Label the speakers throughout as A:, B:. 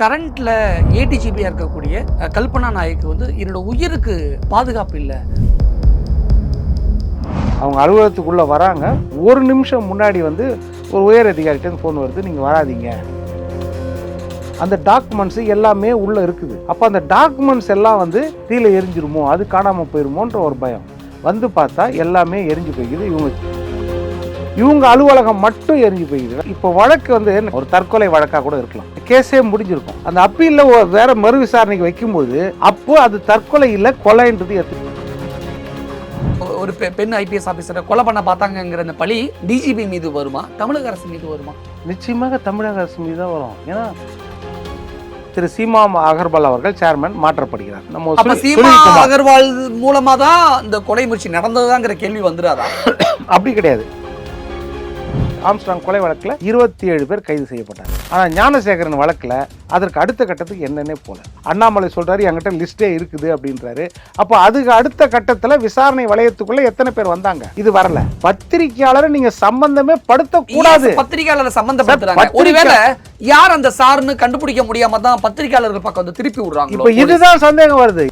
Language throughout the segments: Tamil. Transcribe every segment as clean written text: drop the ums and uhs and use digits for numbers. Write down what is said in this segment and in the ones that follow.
A: கரண்ட்ல ஏடிஜிபியா இருக்கக்கூடிய கல்பனா நாயக்கு வந்து என்னோட உயிருக்கு பாதுகாப்பு இல்லை.
B: அவங்க அலுவலகத்துக்குள்ளே வராங்க, ஒரு நிமிஷம் முன்னாடி வந்து ஒரு உயர் அதிகாரிகிட்ட ஃபோன் வருது, நீங்கள் வராதீங்க. அந்த டாக்குமெண்ட்ஸ் எல்லாமே உள்ளே இருக்குது. அப்போ அந்த டாக்குமெண்ட்ஸ் எல்லாம் வந்து தீயில எரிஞ்சிருமோ, அது காணாமல் போயிருமோன்ற ஒரு பயம். வந்து பார்த்தா எல்லாமே எரிஞ்சு போய்க்குது. இவங்க அலுவலகம் மட்டும் எரிஞ்சு போய்க்குது. இப்போ வழக்கு வந்து ஒரு தற்கொலை வழக்காக கூட இருக்கலாம், கேஸே முடிஞ்சிருக்கும். அந்த அப்பீலில் வேற மறு விசாரணைக்கு வைக்கும்போது அப்போ அது தற்கொலை இல்லை, கொலைன்றது எடுத்து
A: ஒரு பெண் ஐபிஎஸ் ஆஃபீஸரை கொலை பண்ண பார்த்தாங்கிற அந்த பழி டிஜிபி மீது வருமா, தமிழக அரசு மீது வருமா?
B: நிச்சயமாக தமிழக அரசு மீது தான் வரும். ஏன்னா திரு சீமா அகர்வால் அவர்கள் சேர்மன் மாற்றப்படுகிறார். நம்ம
A: சீமா அகர்வால் மூலமா தான் இந்த கொலை முயற்சி நடந்ததுதாங்கிற கேள்வி வந்துடாதா?
B: அப்படி கிடையாது. ஆம்ஸ்ட்ராங் கொலை வழக்கில் 27 பேர் கைது செய்யப்பட்டாங்க. ஆனால் ஞானசேகரன் வழக்கில் அதற்கு அடுத்த கட்டத்துக்கு என்னன்னே போல. அண்ணாமலை சொல்றாரு என்கிட்ட லிஸ்டே இருக்குது அப்படின்றாரு. அப்போ அதுக்கு அடுத்த கட்டத்தில் விசாரணை வளையத்துக்குள்ள எத்தனை பேர் வந்தாங்க? இது வரல. பத்திரிகையாளரை நீங்க சம்பந்தமே படுத்தக்கூடாது.
A: பத்திரிகையாளர் சம்பந்தப்படுத்துறாங்க. ஒருவேளை யார் அந்த சார்னு கண்டுபிடிக்க முடியாம தான் பத்திரிகையாளர்கள் பக்கம் வந்து திருப்பி விடுறாங்க.
B: இப்போ இதுதான் சந்தேகம் வருது.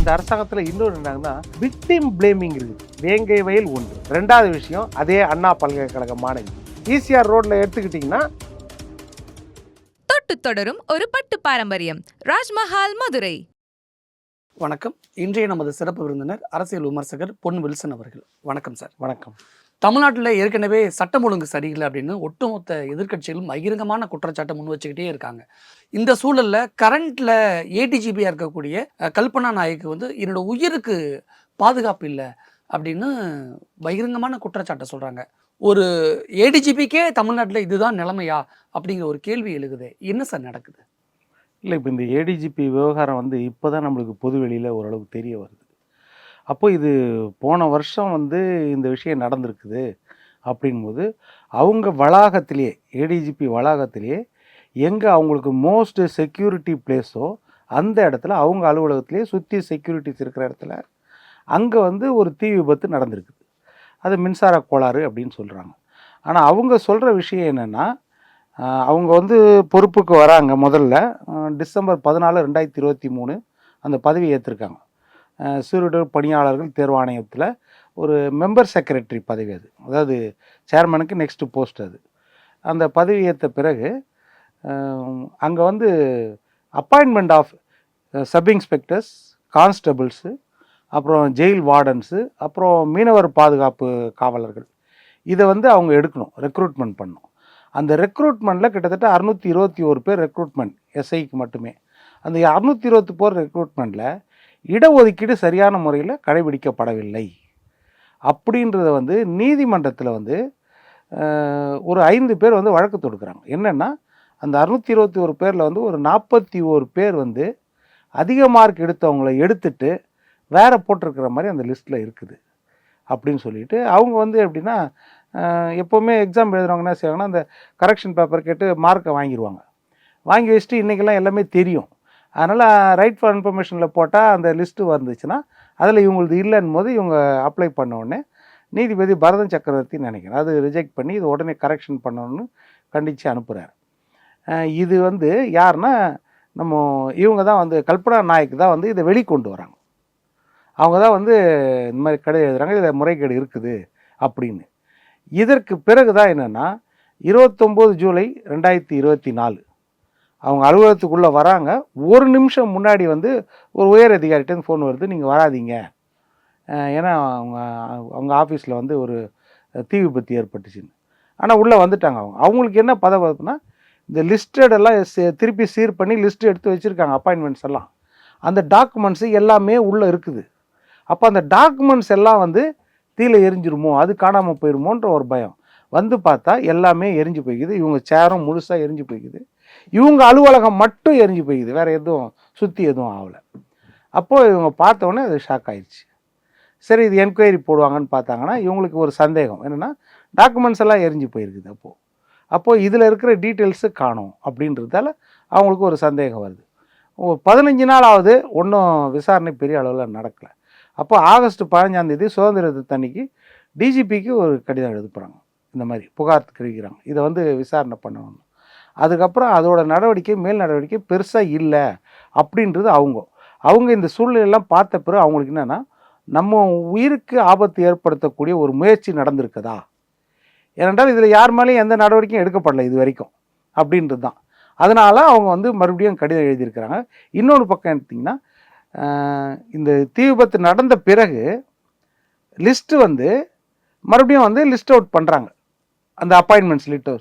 B: இந்த அரசாங்கத்தில் இன்னொரு என்னங்கன்னா விக்டிம் பிளேமிங் இருக்குது. வேங்கை வயல் ஒன்று. ரெண்டாவது விஷயம், அதே அண்ணா பல்கலைக்கழக மாணவி ஈசிஆர் ரோட்ல எடுத்துக்கிட்டீங்கன்னா
C: தொட்டு தொடரும் ஒரு பட்டு பாரம்பரியம். ராஜ்மஹால் மதுரை.
A: வணக்கம். இன்றைய நமது சிறப்பு விருந்தினர் அரசியல் விமர்சகர் பொன் வில்சன் அவர்கள். வணக்கம் சார்.
B: வணக்கம்.
A: தமிழ்நாட்டில் ஏற்கனவே சட்டம் ஒழுங்கு சரியில்லை அப்படின்னு ஒட்டுமொத்த எதிர்க்கட்சிகளும் பகிரங்கமான குற்றச்சாட்டை முன் வச்சுக்கிட்டே இருக்காங்க. இந்த சூழல்ல கரண்ட்ல ஏடிஜிபியா இருக்கக்கூடிய கல்பனா நாயக்கு வந்து என்னோட உயிருக்கு பாதுகாப்பு இல்லை அப்படின்னு பகிரங்கமான குற்றச்சாட்டை சொல்றாங்க. ஒரு ஏடிஜிபிக்கே தமிழ்நாட்டில் இதுதான் நிலைமையா அப்படிங்கிற ஒரு கேள்வி எழுகுது. என்ன சார் நடக்குது?
B: இல்லை, இப்போ இந்த ஏடிஜிபி விவகாரம் வந்து இப்போ தான் நம்மளுக்கு பொது வெளியில் ஓரளவு தெரிய வருது. அப்போது இது போன வருஷம் வந்து இந்த விஷயம் நடந்திருக்குது அப்படின்போது அவங்க வளாகத்திலேயே, ஏடிஜிபி வளாகத்திலேயே எங்கே அவங்களுக்கு மோஸ்ட் செக்யூரிட்டி பிளேஸோ அந்த இடத்துல, அவங்க அலுவலகத்திலே சுற்றி செக்யூரிட்டிஸ் இருக்கிற இடத்துல அங்கே வந்து ஒரு தீ விபத்து நடந்திருக்குது. அது மின்சார கோளாறு அப்படின்னு சொல்கிறாங்க. ஆனால் அவங்க சொல்கிற விஷயம் என்னென்னா, அவங்க வந்து பொறுப்புக்கு வராங்க. முதல்ல டிசம்பர் 14, 2023 அந்த பதவி ஏற்றிருக்காங்க. சீருடை பணியாளர்கள் தேர்வாணையத்தில் ஒரு மெம்பர் செக்ரட்டரி பதவி. அதாவது சேர்மனுக்கு நெக்ஸ்ட் போஸ்ட். அந்த பதவி ஏற்ற பிறகு அங்கே வந்து appointment of sub inspectors, constables, அப்புறம் ஜெயில் வார்டன்ஸு, அப்புறம் மீனவர் பாதுகாப்பு காவலர்கள், இதை வந்து அவங்க எடுக்கணும், ரெக்ரூட்மெண்ட் பண்ணணும். அந்த ரெக்ரூட்மெண்ட்டில் கிட்டத்தட்ட 621 பேர் ரெக்ரூட்மெண்ட், எஸ்ஐக்கு மட்டுமே. அந்த 621 ரெக்ரூட்மெண்ட்டில் இடஒதுக்கீடு சரியான முறையில் கடைபிடிக்கப்படவில்லை அப்படின்றத வந்து நீதிமன்றத்தில் வந்து ஒரு 5 பேர் வந்து வழக்கு தொடுக்கிறாங்க. என்னென்னா, அந்த 621 பேரில் வந்து ஒரு 41 பேர் வந்து அதிக மார்க் எடுத்தவங்களை எடுத்துட்டு வேற போட்டிருக்கிற மாதிரி அந்த லிஸ்ட்டில் இருக்குது அப்படின்னு சொல்லிட்டு அவங்க வந்து எப்படின்னா, எப்போவுமே எக்ஸாம் எழுதுறவங்க என்ன செய்வாங்கன்னா, அந்த கரெக்ஷன் பேப்பர் கேட்டு மார்க்கை வாங்கிடுவாங்க. வாங்கி வச்சுட்டு இன்றைக்கெல்லாம் எல்லாமே தெரியும். அதனால் ரைட் ஃபார் இன்ஃபர்மேஷனில் போட்டால் அந்த லிஸ்ட்டு வந்துச்சுன்னா அதில் இவங்களுக்கு இல்லைன்னு போது இவங்க அப்ளை பண்ண உடனே நீதிபதி பரதன் சக்கரவர்த்தின்னு நினைக்கிறேன், அது ரிஜெக்ட் பண்ணி இது உடனே கரெக்ஷன் பண்ணணும்னு கண்டித்து அனுப்புகிறார். இது வந்து யாருன்னா, நம்ம இவங்க தான் வந்து கல்பனா நாயக்கு தான் வந்து இதை வெளிக்கொண்டு வராங்க. அவங்க தான் வந்து இந்த மாதிரி கடிதம் எழுதுகிறாங்க, இதில் முறைகேடு இருக்குது அப்படின்னு. இதற்கு பிறகு தான் என்னென்னா, 29 ஜூலை 2024 அவங்க அலுவலகத்துக்குள்ளே வராங்க, ஒரு நிமிஷம் முன்னாடி வந்து ஒரு உயர் அதிகாரிகிட்ட ஃபோன் வருது, நீங்கள் வராதீங்க. ஏன்னா அவங்க ஆஃபீஸில் வந்து ஒரு தீ விபத்து ஏற்பட்டுச்சுன்னு. ஆனால் உள்ளே வந்துட்டாங்க. அவங்களுக்கு என்ன பதவினா, இந்த லிஸ்டடெல்லாம் திருப்பி சீர் பண்ணி லிஸ்ட்டு எடுத்து வச்சுருக்காங்க, அப்பாயின்மெண்ட்ஸ் எல்லாம். அந்த டாக்குமெண்ட்ஸு எல்லாமே உள்ளே இருக்குது. அப்போ அந்த டாக்குமெண்ட்ஸ் எல்லாம் வந்து தீயில எரிஞ்சிருமோ, அது காணாமல் போயிருமோன்ற ஒரு பயம். வந்து பார்த்தா எல்லாமே எரிஞ்சு போய்க்குது. இவங்க சேரும் முழுசாக எரிஞ்சு போய்க்குது. இவங்க அலுவலகம் மட்டும் எரிஞ்சு போய்க்குது, வேறு எதுவும் சுற்றி எதுவும் ஆகலை. அப்போது இவங்க பார்த்தோன்னே அது ஷாக் ஆயிடுச்சு. சரி, இது என்கொயரி போடுவாங்கன்னு பார்த்தாங்கன்னா இவங்களுக்கு ஒரு சந்தேகம் என்னென்னா, டாக்குமெண்ட்ஸ் எல்லாம் எரிஞ்சு போயிருக்குது. அப்போது இதில் இருக்கிற டீட்டெயில்ஸு காணும் அப்படின்றதால அவங்களுக்கு ஒரு சந்தேகம் வருது. 15 நாள் ஆகுது, ஒன்றும் விசாரணை பெரிய அளவில் நடக்கலை. அப்போ ஆகஸ்ட் 15 சுதந்திர தினத்தன்னைக்கு டிஜிபிக்கு ஒரு கடிதம் எழுத போகிறாங்க. இந்த மாதிரி புகார் தெரிவிக்கிறாங்க, இதை வந்து விசாரணை பண்ணணும். அதுக்கப்புறம் அதோட நடவடிக்கை மேல் நடவடிக்கை பெருசாக இல்லை அப்படின்றது அவங்க இந்த சூழ்நிலையெல்லாம் பார்த்த பிறகு அவங்களுக்கு என்னென்னா நம்ம உயிருக்கு ஆபத்து ஏற்படுத்தக்கூடிய ஒரு முயற்சி நடந்திருக்குதா, ஏனென்றால் இதில் யார் மேலேயும் எந்த நடவடிக்கையும் எடுக்கப்படலை இது வரைக்கும் அப்படின்றது தான். அதனால் அவங்க வந்து மறுபடியும் கடிதம் எழுதியிருக்கிறாங்க. இன்னொரு பக்கம் எடுத்திங்கன்னா இந்த தீ விபத்து நடந்த பிறகு லிஸ்ட்டு வந்து மறுபடியும் வந்து லிஸ்ட் அவுட் பண்ணுறாங்க. அந்த அப்பாயின்மெண்ட்ஸ் லிஸ்ட்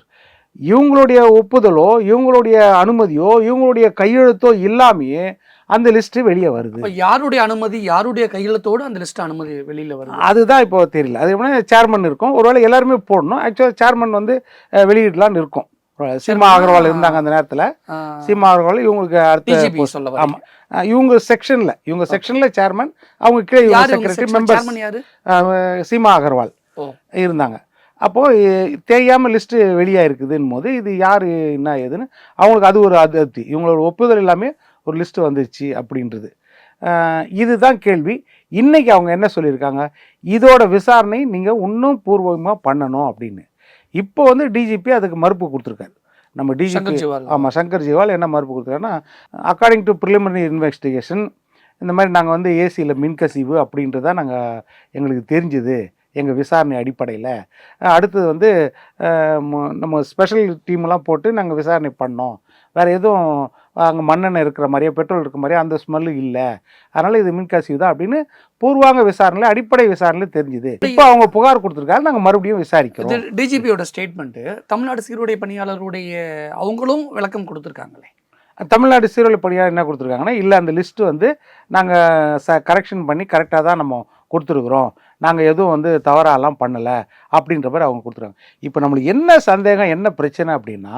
B: இவங்களுடைய ஒப்புதலோ இவங்களுடைய அனுமதியோ இவங்களுடைய கையெழுத்தோ இல்லாமையே அந்த லிஸ்ட்டு வெளியே வருது.
A: யாருடைய அனுமதி யாருடைய கையெழுத்தோடு அந்த லிஸ்ட் அனுமதி வெளியில் வருது
B: அதுதான் இப்போ தெரியல. அது எப்படின்னா சேர்மன் இருக்கும், ஒருவேளை எல்லாருமே போடணும். ஆக்சுவலாக சேர்மன் வந்து வெளியிடலான்னு இருக்கும். சீமா அகர்வால் இருந்தாங்க அந்த நேரத்தில். சீமா அகர்வால் இவங்களுக்கு அடுத்த
A: சொல்ல.
B: ஆமாம், இவங்க செக்ஷனில் சேர்மன், அவங்க கீழே செக்ரட்டரி மெம்பர்ஸ் சீமா அகர்வால் இருந்தாங்க. அப்போது தெரியாமல் லிஸ்ட்டு வெளியாக இருக்குதுன்னு போது இது யார் என்ன ஏதுன்னு அவங்களுக்கு அது ஒரு அதிருப்தி. இவங்களோட ஒப்புதல் எல்லாமே ஒரு லிஸ்ட்டு வந்துருச்சு அப்படின்றது. இதுதான் கேள்வி. இன்றைக்கி அவங்க என்ன சொல்லியிருக்காங்க, இதோட விசாரணை நீங்கள் இன்னும் பூர்வமாக பண்ணணும் அப்படின்னு. இப்போ வந்து டிஜிபி அதுக்கு மறுப்பு கொடுத்துருக்காரு. நம்ம டிஜிபி ஆமாம் சங்கர் ஜிவால் என்ன மறுப்பு கொடுத்துருக்காருன்னா, அக்கார்டிங் டு ப்ரிலிமினரி இன்வெஸ்டிகேஷன் இந்த மாதிரி நாங்கள் வந்து ஏசியில் மின்கசிவு அப்படின்றதான் எங்களுக்கு தெரிஞ்சுது எங்கள் விசாரணை அடிப்படையில். அடுத்தது வந்து நம்ம ஸ்பெஷல் டீம்லாம் போட்டு நாங்கள் விசாரணை பண்ணோம், வேறு எதுவும் அங்கே மண்ணெண்ணெய் இருக்கிற மாதிரியே பெட்ரோல் இருக்கிற மாதிரியே அந்த ஸ்மெல்லு இல்லை, அதனால் இது மின்கசிவு தான் அப்படின்னு பூர்வாங்க விசாரணையில் அடிப்படை விசாரணையில் தெரிஞ்சுது. இப்போ அவங்க புகார் கொடுத்துருக்காங்க, நாங்கள் மறுபடியும் விசாரிக்கிறோம்.
A: டிஜிபியோட ஸ்டேட்மெண்ட்டு தமிழ்நாடு சீருடை பணியாளருடைய அவங்களும் விளக்கம் கொடுத்துருக்காங்களே.
B: தமிழ்நாடு சீருடை பணியாளர் என்ன கொடுத்துருக்காங்கன்னா, இல்லை அந்த லிஸ்ட்டு வந்து நாங்கள் கரெக்ஷன் பண்ணி கரெக்டாக தான் நம்ம கொடுத்துருக்குறோம், நாங்கள் எதுவும் வந்து தவறாலாம் பண்ணலை அப்படின்ற மாதிரி அவங்க கொடுத்துருக்காங்க. இப்போ நம்மளுக்கு என்ன சந்தேகம் என்ன பிரச்சனை அப்படின்னா,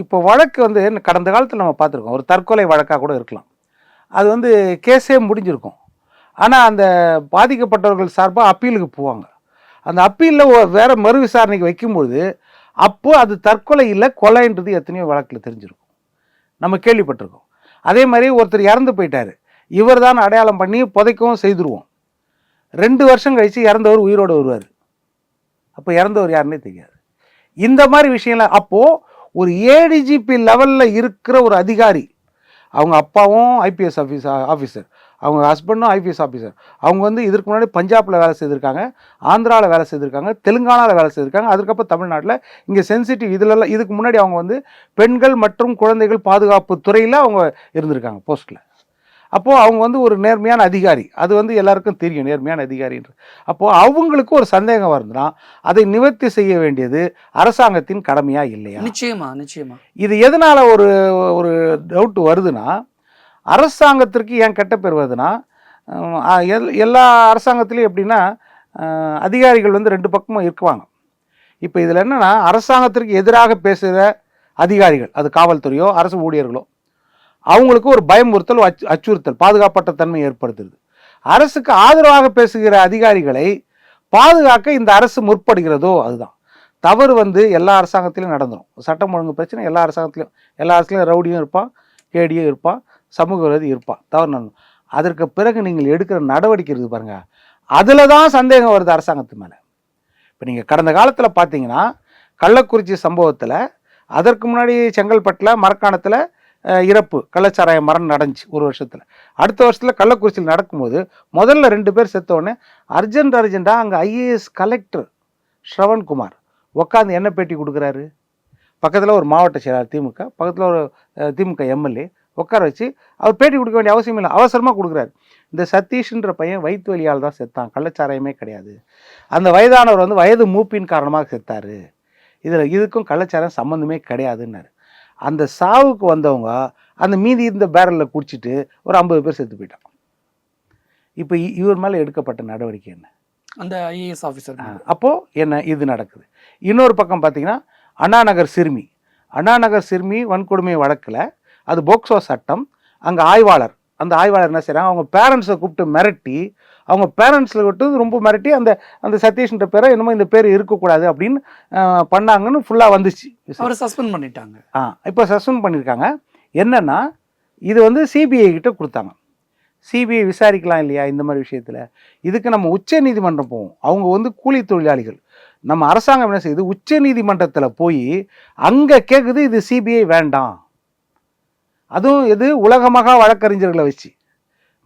B: இப்போ வழக்கு வந்து கடந்த காலத்தில் நம்ம பார்த்துருக்கோம், ஒரு தற்கொலை வழக்காக கூட இருக்கலாம், அது வந்து கேஸே முடிஞ்சிருக்கும். ஆனால் அந்த பாதிக்கப்பட்டவர்கள் சார்பாக அப்பீலுக்கு போவாங்க. அந்த அப்பீலில் வேறு மறு விசாரணைக்கு வைக்கும்போது அப்போது அது தற்கொலை இல்லை கொலைன்றது எத்தனையோ வழக்கில் தெரிஞ்சிருக்கும், நம்ம கேள்விப்பட்டிருக்கோம். அதே மாதிரி ஒருத்தர் இறந்து போயிட்டார், இவர் தான் அடையாளம் பண்ணி புதைக்கவும் செய்துருவோம். 2 வருஷம் கழித்து இறந்தவர் உயிரோடு வருவார், அப்போ இறந்தவர் யாருன்னே தெரியாது. இந்த மாதிரி விஷயம்லாம் அப்போது ஒரு ஏடிஜிபி லெவலில் இருக்கிற ஒரு அதிகாரி, அவங்க அப்பாவும் ஐபிஎஸ் ஆஃபீஸர், அவங்க ஹஸ்பண்டும் ஐபிஎஸ் ஆஃபீஸர், அவங்க வந்து இதற்கு முன்னாடி பஞ்சாபில் வேலை செய்திருக்காங்க, ஆந்திராவில் வேலை செய்திருக்காங்க, தெலுங்கானாவில் வேலை செய்திருக்காங்க, அதுக்கப்புறம் தமிழ்நாட்டில் இங்கே சென்சிட்டிவ் இதிலெல்லாம் இதுக்கு முன்னாடி அவங்க வந்து பெண்கள் மற்றும் குழந்தைகள் பாதுகாப்பு துறையில் அவங்க இருந்திருக்காங்க போஸ்ட்டில். அப்போது அவங்க வந்து ஒரு நேர்மையான அதிகாரி, அது வந்து எல்லாருக்கும் தெரியும் நேர்மையான அதிகாரின்றது. அப்போது அவங்களுக்கு ஒரு சந்தேகம் வருதுன்னா அதை நிவர்த்தி செய்ய வேண்டியது அரசாங்கத்தின் கடமையாக இல்லையா?
A: நிச்சயமா.
B: இது எதனால் ஒரு டவுட் வருதுன்னா, அரசாங்கத்திற்கு ஏன் கெட்ட பேர் வருதுன்னா, எல்லா அரசாங்கத்திலையும் எப்படின்னா அதிகாரிகள் வந்து 2 பக்கமும் இருக்குவாங்க. இப்போ இதில் என்னென்னா, அரசாங்கத்திற்கு எதிராக பேசுகிற அதிகாரிகள், அது காவல்துறையோ அரசு ஊழியர்களோ, அவங்களுக்கு ஒரு பயமுறுத்தல் அச்சுறுத்தல் பாதுகாப்பற்ற தன்மை ஏற்படுத்துது. அரசுக்கு ஆதரவாக பேசுகிற அதிகாரிகளை பாதுகாக்க இந்த அரசு முற்படுகிறதோ அதுதான் தவறு. வந்து எல்லா அரசாங்கத்திலையும் நடந்துடும். சட்டம் ஒழுங்கு பிரச்சனை எல்லா அரசுலையும் ரவுடியும் இருப்பான், கேடியும் இருப்பான், சமூக விரோதி இருப்பான், தவறு நடக்கும். அதற்கு பிறகு நீங்கள் எடுக்கிற நடவடிக்கை இருக்குது பாருங்க, அதில் தான் சந்தேகம் வருது அரசாங்கத்து மேலே. இப்போ நீங்கள் கடந்த காலத்தில் பார்த்தீங்கன்னா கள்ளக்குறிச்சி சம்பவத்தில், அதற்கு முன்னாடி செங்கல்பட்டில் மரக்காணத்தில் இறப்பு கள்ளச்சாராய மரணம் நடந்துச்சு ஒரு வருஷத்தில். அடுத்த வருஷத்தில் கள்ளக்குறிச்சியில் நடக்கும்போது முதல்ல 2 பேர் செத்தோடனே அர்ஜென்ட்டாக அங்கே ஐஏஎஸ் கலெக்டர் ஸ்ரவன்குமார் உட்காந்து என்ன பேட்டி கொடுக்குறாரு, பக்கத்தில் ஒரு மாவட்ட செயலாளர் திமுக, பக்கத்தில் ஒரு திமுக எம்எல்ஏ உட்கார வச்சு அவர் பேட்டி கொடுக்க வேண்டிய அவசியம் இல்லை, அவசரமாக கொடுக்குறாரு. இந்த சதீஷ்ன்ற பையன் வயிற்று வலியால் தான் செத்தான், கள்ளச்சாராயமே கிடையாது, அந்த வயதானவர் வந்து வயது மூப்பின் காரணமாக செத்தார், இதுக்கும் கள்ளச்சாராயம் சம்மந்தமே கிடையாதுன்னாரு. அந்த சாவுக்கு வந்தவங்க அந்த மீதி இந்த பேரலில் குடிச்சிட்டு ஒரு 50 பேர் செத்து போயிட்டாங்க. இப்போ இவர் மேலே எடுக்கப்பட்ட நடவடிக்கை என்ன?
A: அந்த ஐஏஎஸ் ஆஃபீஸர்.
B: அப்போது என்ன இது நடக்குது. இன்னொரு பக்கம் பார்த்தீங்கன்னா அண்ணாநகர் சிறுமி வன்கொடுமை வழக்கில் அது போக்சோ சட்டம். அங்கே அந்த ஆய்வாளர் என்ன செய்கிறாங்க, அவங்க பேரண்ட்ஸை கூப்பிட்டு மிரட்டி, அவங்க பேரண்ட்ஸில் விட்டு ரொம்ப மிரட்டி அந்த சதீஷ்ன்ற பேரை என்னமோ இந்த பேர் இருக்கக்கூடாது அப்படின்னு பண்ணாங்கன்னு ஃபுல்லாக வந்துச்சு.
A: அவரை சஸ்பெண்ட் பண்ணிட்டாங்க.
B: இப்போ சஸ்பெண்ட் பண்ணியிருக்காங்க. என்னென்னா இது வந்து சிபிஐ கிட்ட கொடுத்தாங்க. சிபிஐ விசாரிக்கலாம் இல்லையா இந்த மாதிரி விஷயத்தில்? இதுக்கு நம்ம உச்ச நீதிமன்றம் போவோம். அவங்க வந்து கூலி தொழிலாளிகள், நம்ம அரசாங்கம் என்ன செய்யுது, உச்ச நீதிமன்றத்தில் போய் அங்கே கேட்குது இது சிபிஐ வேண்டாம். அதுவும் இது உலகமாக வழக்கறிஞர்களை வச்சு,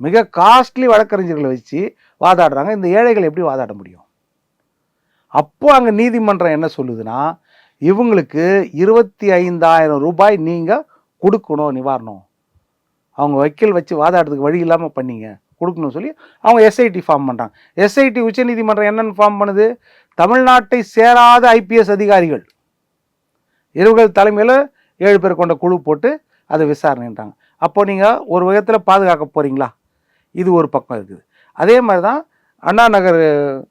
B: மிக காஸ்ட்லி வழக்கறிஞர்களை வச்சு வாதாடுறாங்க. இந்த ஏழைகள் எப்படி வாதாட முடியும்? அப்போ அங்கே நீதிமன்றம் என்ன சொல்லுதுன்னா, இவங்களுக்கு 25,000 ரூபாய் நீங்கள் கொடுக்கணும் நிவாரணம். அவங்க வக்கீல் வச்சு வாதாடுறதுக்கு வழி இல்லாமல் பண்ணீங்க, கொடுக்கணும்னு சொல்லி அவங்க எஸ்ஐடி ஃபார்ம் பண்ணுறாங்க. எஸ்ஐடி உச்சநீதிமன்றம் என்னென்னு ஃபார்ம் பண்ணுது, தமிழ்நாட்டை சேராத ஐபிஎஸ் அதிகாரிகள் இவர்கள் தலைமையில் 7 பேர் கொண்ட குழு போட்டு அதை விசாரணைன்றாங்க. அப்போ நீங்கள் ஒரு விதத்தில் பாதுகாக்க போகிறீங்களா? இது ஒரு பக்கம் இருக்குது. அதே மாதிரி தான் அண்ணா நகர்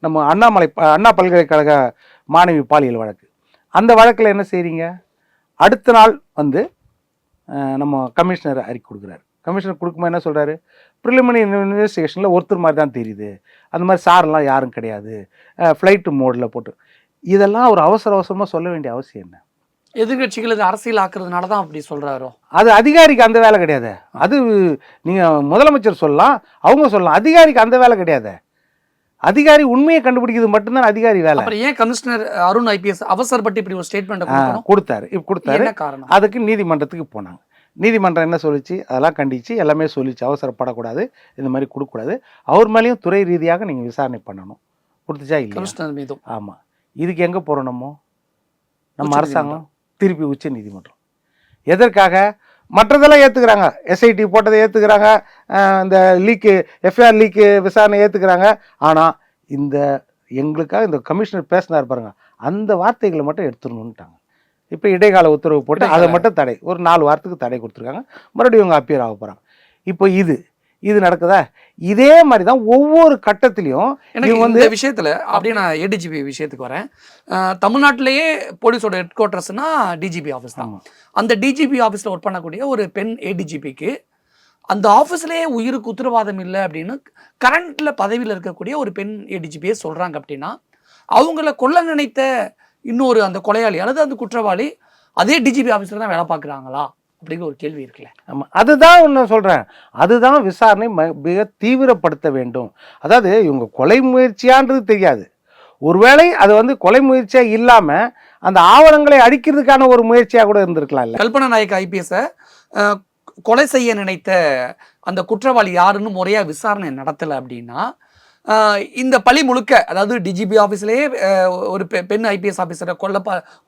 B: நம்ம அண்ணா பல்கலைக்கழக மாணவி பாலியல் வழக்கு. அந்த வழக்கில் என்ன செய்கிறீங்க, அடுத்த நாள் வந்து நம்ம கமிஷனர் அறிக்கை கொடுக்குறாரு. கமிஷனர் கொடுக்கும்போது என்ன சொல்கிறாரு, ப்ரிலிமினரி இன்வெஸ்டிகேஷனில் ஒருத்தர் மாதிரி தான் தெரியுது, அந்த மாதிரி சாரெல்லாம் யாரும் கிடையாது, ஃப்ளைட்டு மோடில் போட்டு. இதெல்லாம் ஒரு அவசரமாக சொல்ல வேண்டிய அவசியம் என்ன?
A: எதிர்கட்சிகள் இது அரசியல் ஆக்குறதுனால தான் அப்படி சொல்கிறாரோ?
B: அது அதிகாரிக்கு அந்த வேலை கிடையாது. அது நீங்கள் முதலமைச்சர் சொல்லலாம், அவங்க சொல்லலாம், அதிகாரிக்கு அந்த வேலை கிடையாது. அதிகாரி உண்மையை கண்டுபிடிக்கிறது மட்டும்தான் அதிகாரி வேலை.
A: அப்புறம் ஏன் கமிஷனர் அருண் ஐபிஎஸ் அவசரப்பட்டு இப்படி ஒரு ஸ்டேட்மெண்ட்
B: கொடுத்தாரு?
A: என்ன காரணம்?
B: அதுக்கு நீதிமன்றத்துக்கு போனாங்க. நீதிமன்றம் என்ன சொல்லிச்சு, அதெல்லாம் கண்டிச்சு எல்லாமே சொல்லிச்சு. அவசரப்படக்கூடாது, இந்த மாதிரி கொடுக்கக்கூடாது, அவர் மேலேயும் துறை ரீதியாக நீங்கள் விசாரணை பண்ணணும். கொடுத்துச்சா இல்லை?
A: கமிஷனர் மீதும்.
B: ஆமாம். இதுக்கு எங்கே போகிறோம் நம்ம அரசாங்கம்? திருப்பி உச்ச நீதிமன்றம். எதற்காக? மற்றதெல்லாம் ஏற்றுக்கிறாங்க, எஸ்ஐடி போட்டதை ஏற்றுக்கிறாங்க, இந்த லீக்கு எஃப்ஐஆர் லீக்கு விசாரணை ஏற்றுக்கிறாங்க. ஆனால் இந்த எங்களுக்காக இந்த கமிஷனர் பேசினார் பாருங்க, அந்த வார்த்தைகளை மட்டும் எடுத்துடணுன்ட்டாங்க. இப்போ இடைக்கால உத்தரவு போட்டு அதை மட்டும் தடை, ஒரு 4 வாரத்துக்கு தடை கொடுத்துருக்காங்க. மறுபடியும் இவங்க அப்பியர் ஆக போகிறாங்க. இப்போ இது நடக்குதா? இதே மாதிரி தான் ஒவ்வொரு கட்டத்திலையும்
A: இந்த விஷயத்துல அப்படியே நான் ஏடிஜிபி விஷயத்துக்கு வரேன். தமிழ்நாட்டிலேயே போலீஸோட ஹெட் குவார்டர்ஸ்னா டிஜிபி ஆஃபீஸ் தான். அந்த டிஜிபி ஆஃபீஸில் ஒர்க் பண்ணக்கூடிய ஒரு பெண் ஏடிஜிபிக்கு அந்த ஆஃபீஸ்லேயே உயிருக்கு உத்தரவாதம் இல்லை அப்படின்னு கரண்ட்ல பதவியில் இருக்கக்கூடிய ஒரு பெண் ஏடிஜிபியே சொல்றாங்க. அப்படின்னா அவங்கள கொல்ல நினைத்த இன்னொரு அந்த கொலையாளி அல்லது அந்த குற்றவாளி அதே டிஜிபி ஆஃபீஸில் தான் வேலை பார்க்குறாங்களா அப்படிங்கிற ஒரு கேள்வி இருக்குல்ல.
B: ஆமாம், அதுதான் ஒன்று சொல்கிறேன். அதுதான் விசாரணை மிக தீவிரப்படுத்த வேண்டும். அதாவது இவங்க கொலை முயற்சியான்றது தெரியாது, ஒருவேளை அது வந்து கொலை முயற்சியாக இல்லாமல் அந்த ஆவணங்களை அடிக்கிறதுக்கான ஒரு முயற்சியாக கூட இருந்திருக்கலாம். இல்லை,
A: கல்பனா நாயக் ஐபிஎஸ்ஸை கொலை செய்ய நினைத்த அந்த குற்றவாளி யாருன்னு முறையாக விசாரணை நடத்தலை அப்படின்னா இந்த பழி முழுக்க, அதாவது டிஜிபி ஆஃபீஸ்லேயே ஒரு பெண் ஐபிஎஸ் ஆஃபீஸரை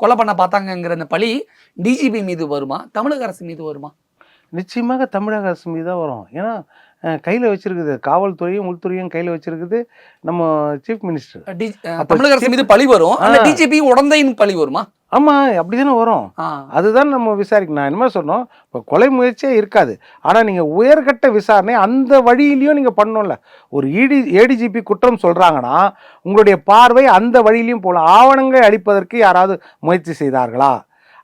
A: கொலை பண்ண பார்த்தாங்கங்கிற அந்த பழி டிஜிபி மீது வருமா, தமிழக அரசு மீது வருமா?
B: நிச்சயமாக தமிழக அரசு மீது தான் வரும். ஏன்னா கையில் வச்சிருக்குது, காவல்துறையும் உள்துறையும் கையில் வச்சிருக்குது நம்ம சீஃப் மினிஸ்டர்.
A: தமிழக அரசு மீது பழி வரும், டிஜிபி உடந்தையின் பழி வருமா?
B: ஆமாம், அப்படி தானே வரும். அதுதான் நம்ம விசாரிக்கணும். நான் என்ன சொன்னோம், இப்போ கொலை முயற்சியே இருக்காது, ஆனால் நீங்கள் உயர்கட்ட விசாரணை அந்த வழியிலையும் நீங்கள் பண்ணணும்ல. ஒரு ஏடிஜிபி குற்றம் சொல்கிறாங்கன்னா உங்களுடைய பார்வை அந்த வழியிலையும் போகலாம். ஆவணங்களை அளிப்பதற்கு யாராவது முயற்சி செய்தார்களா,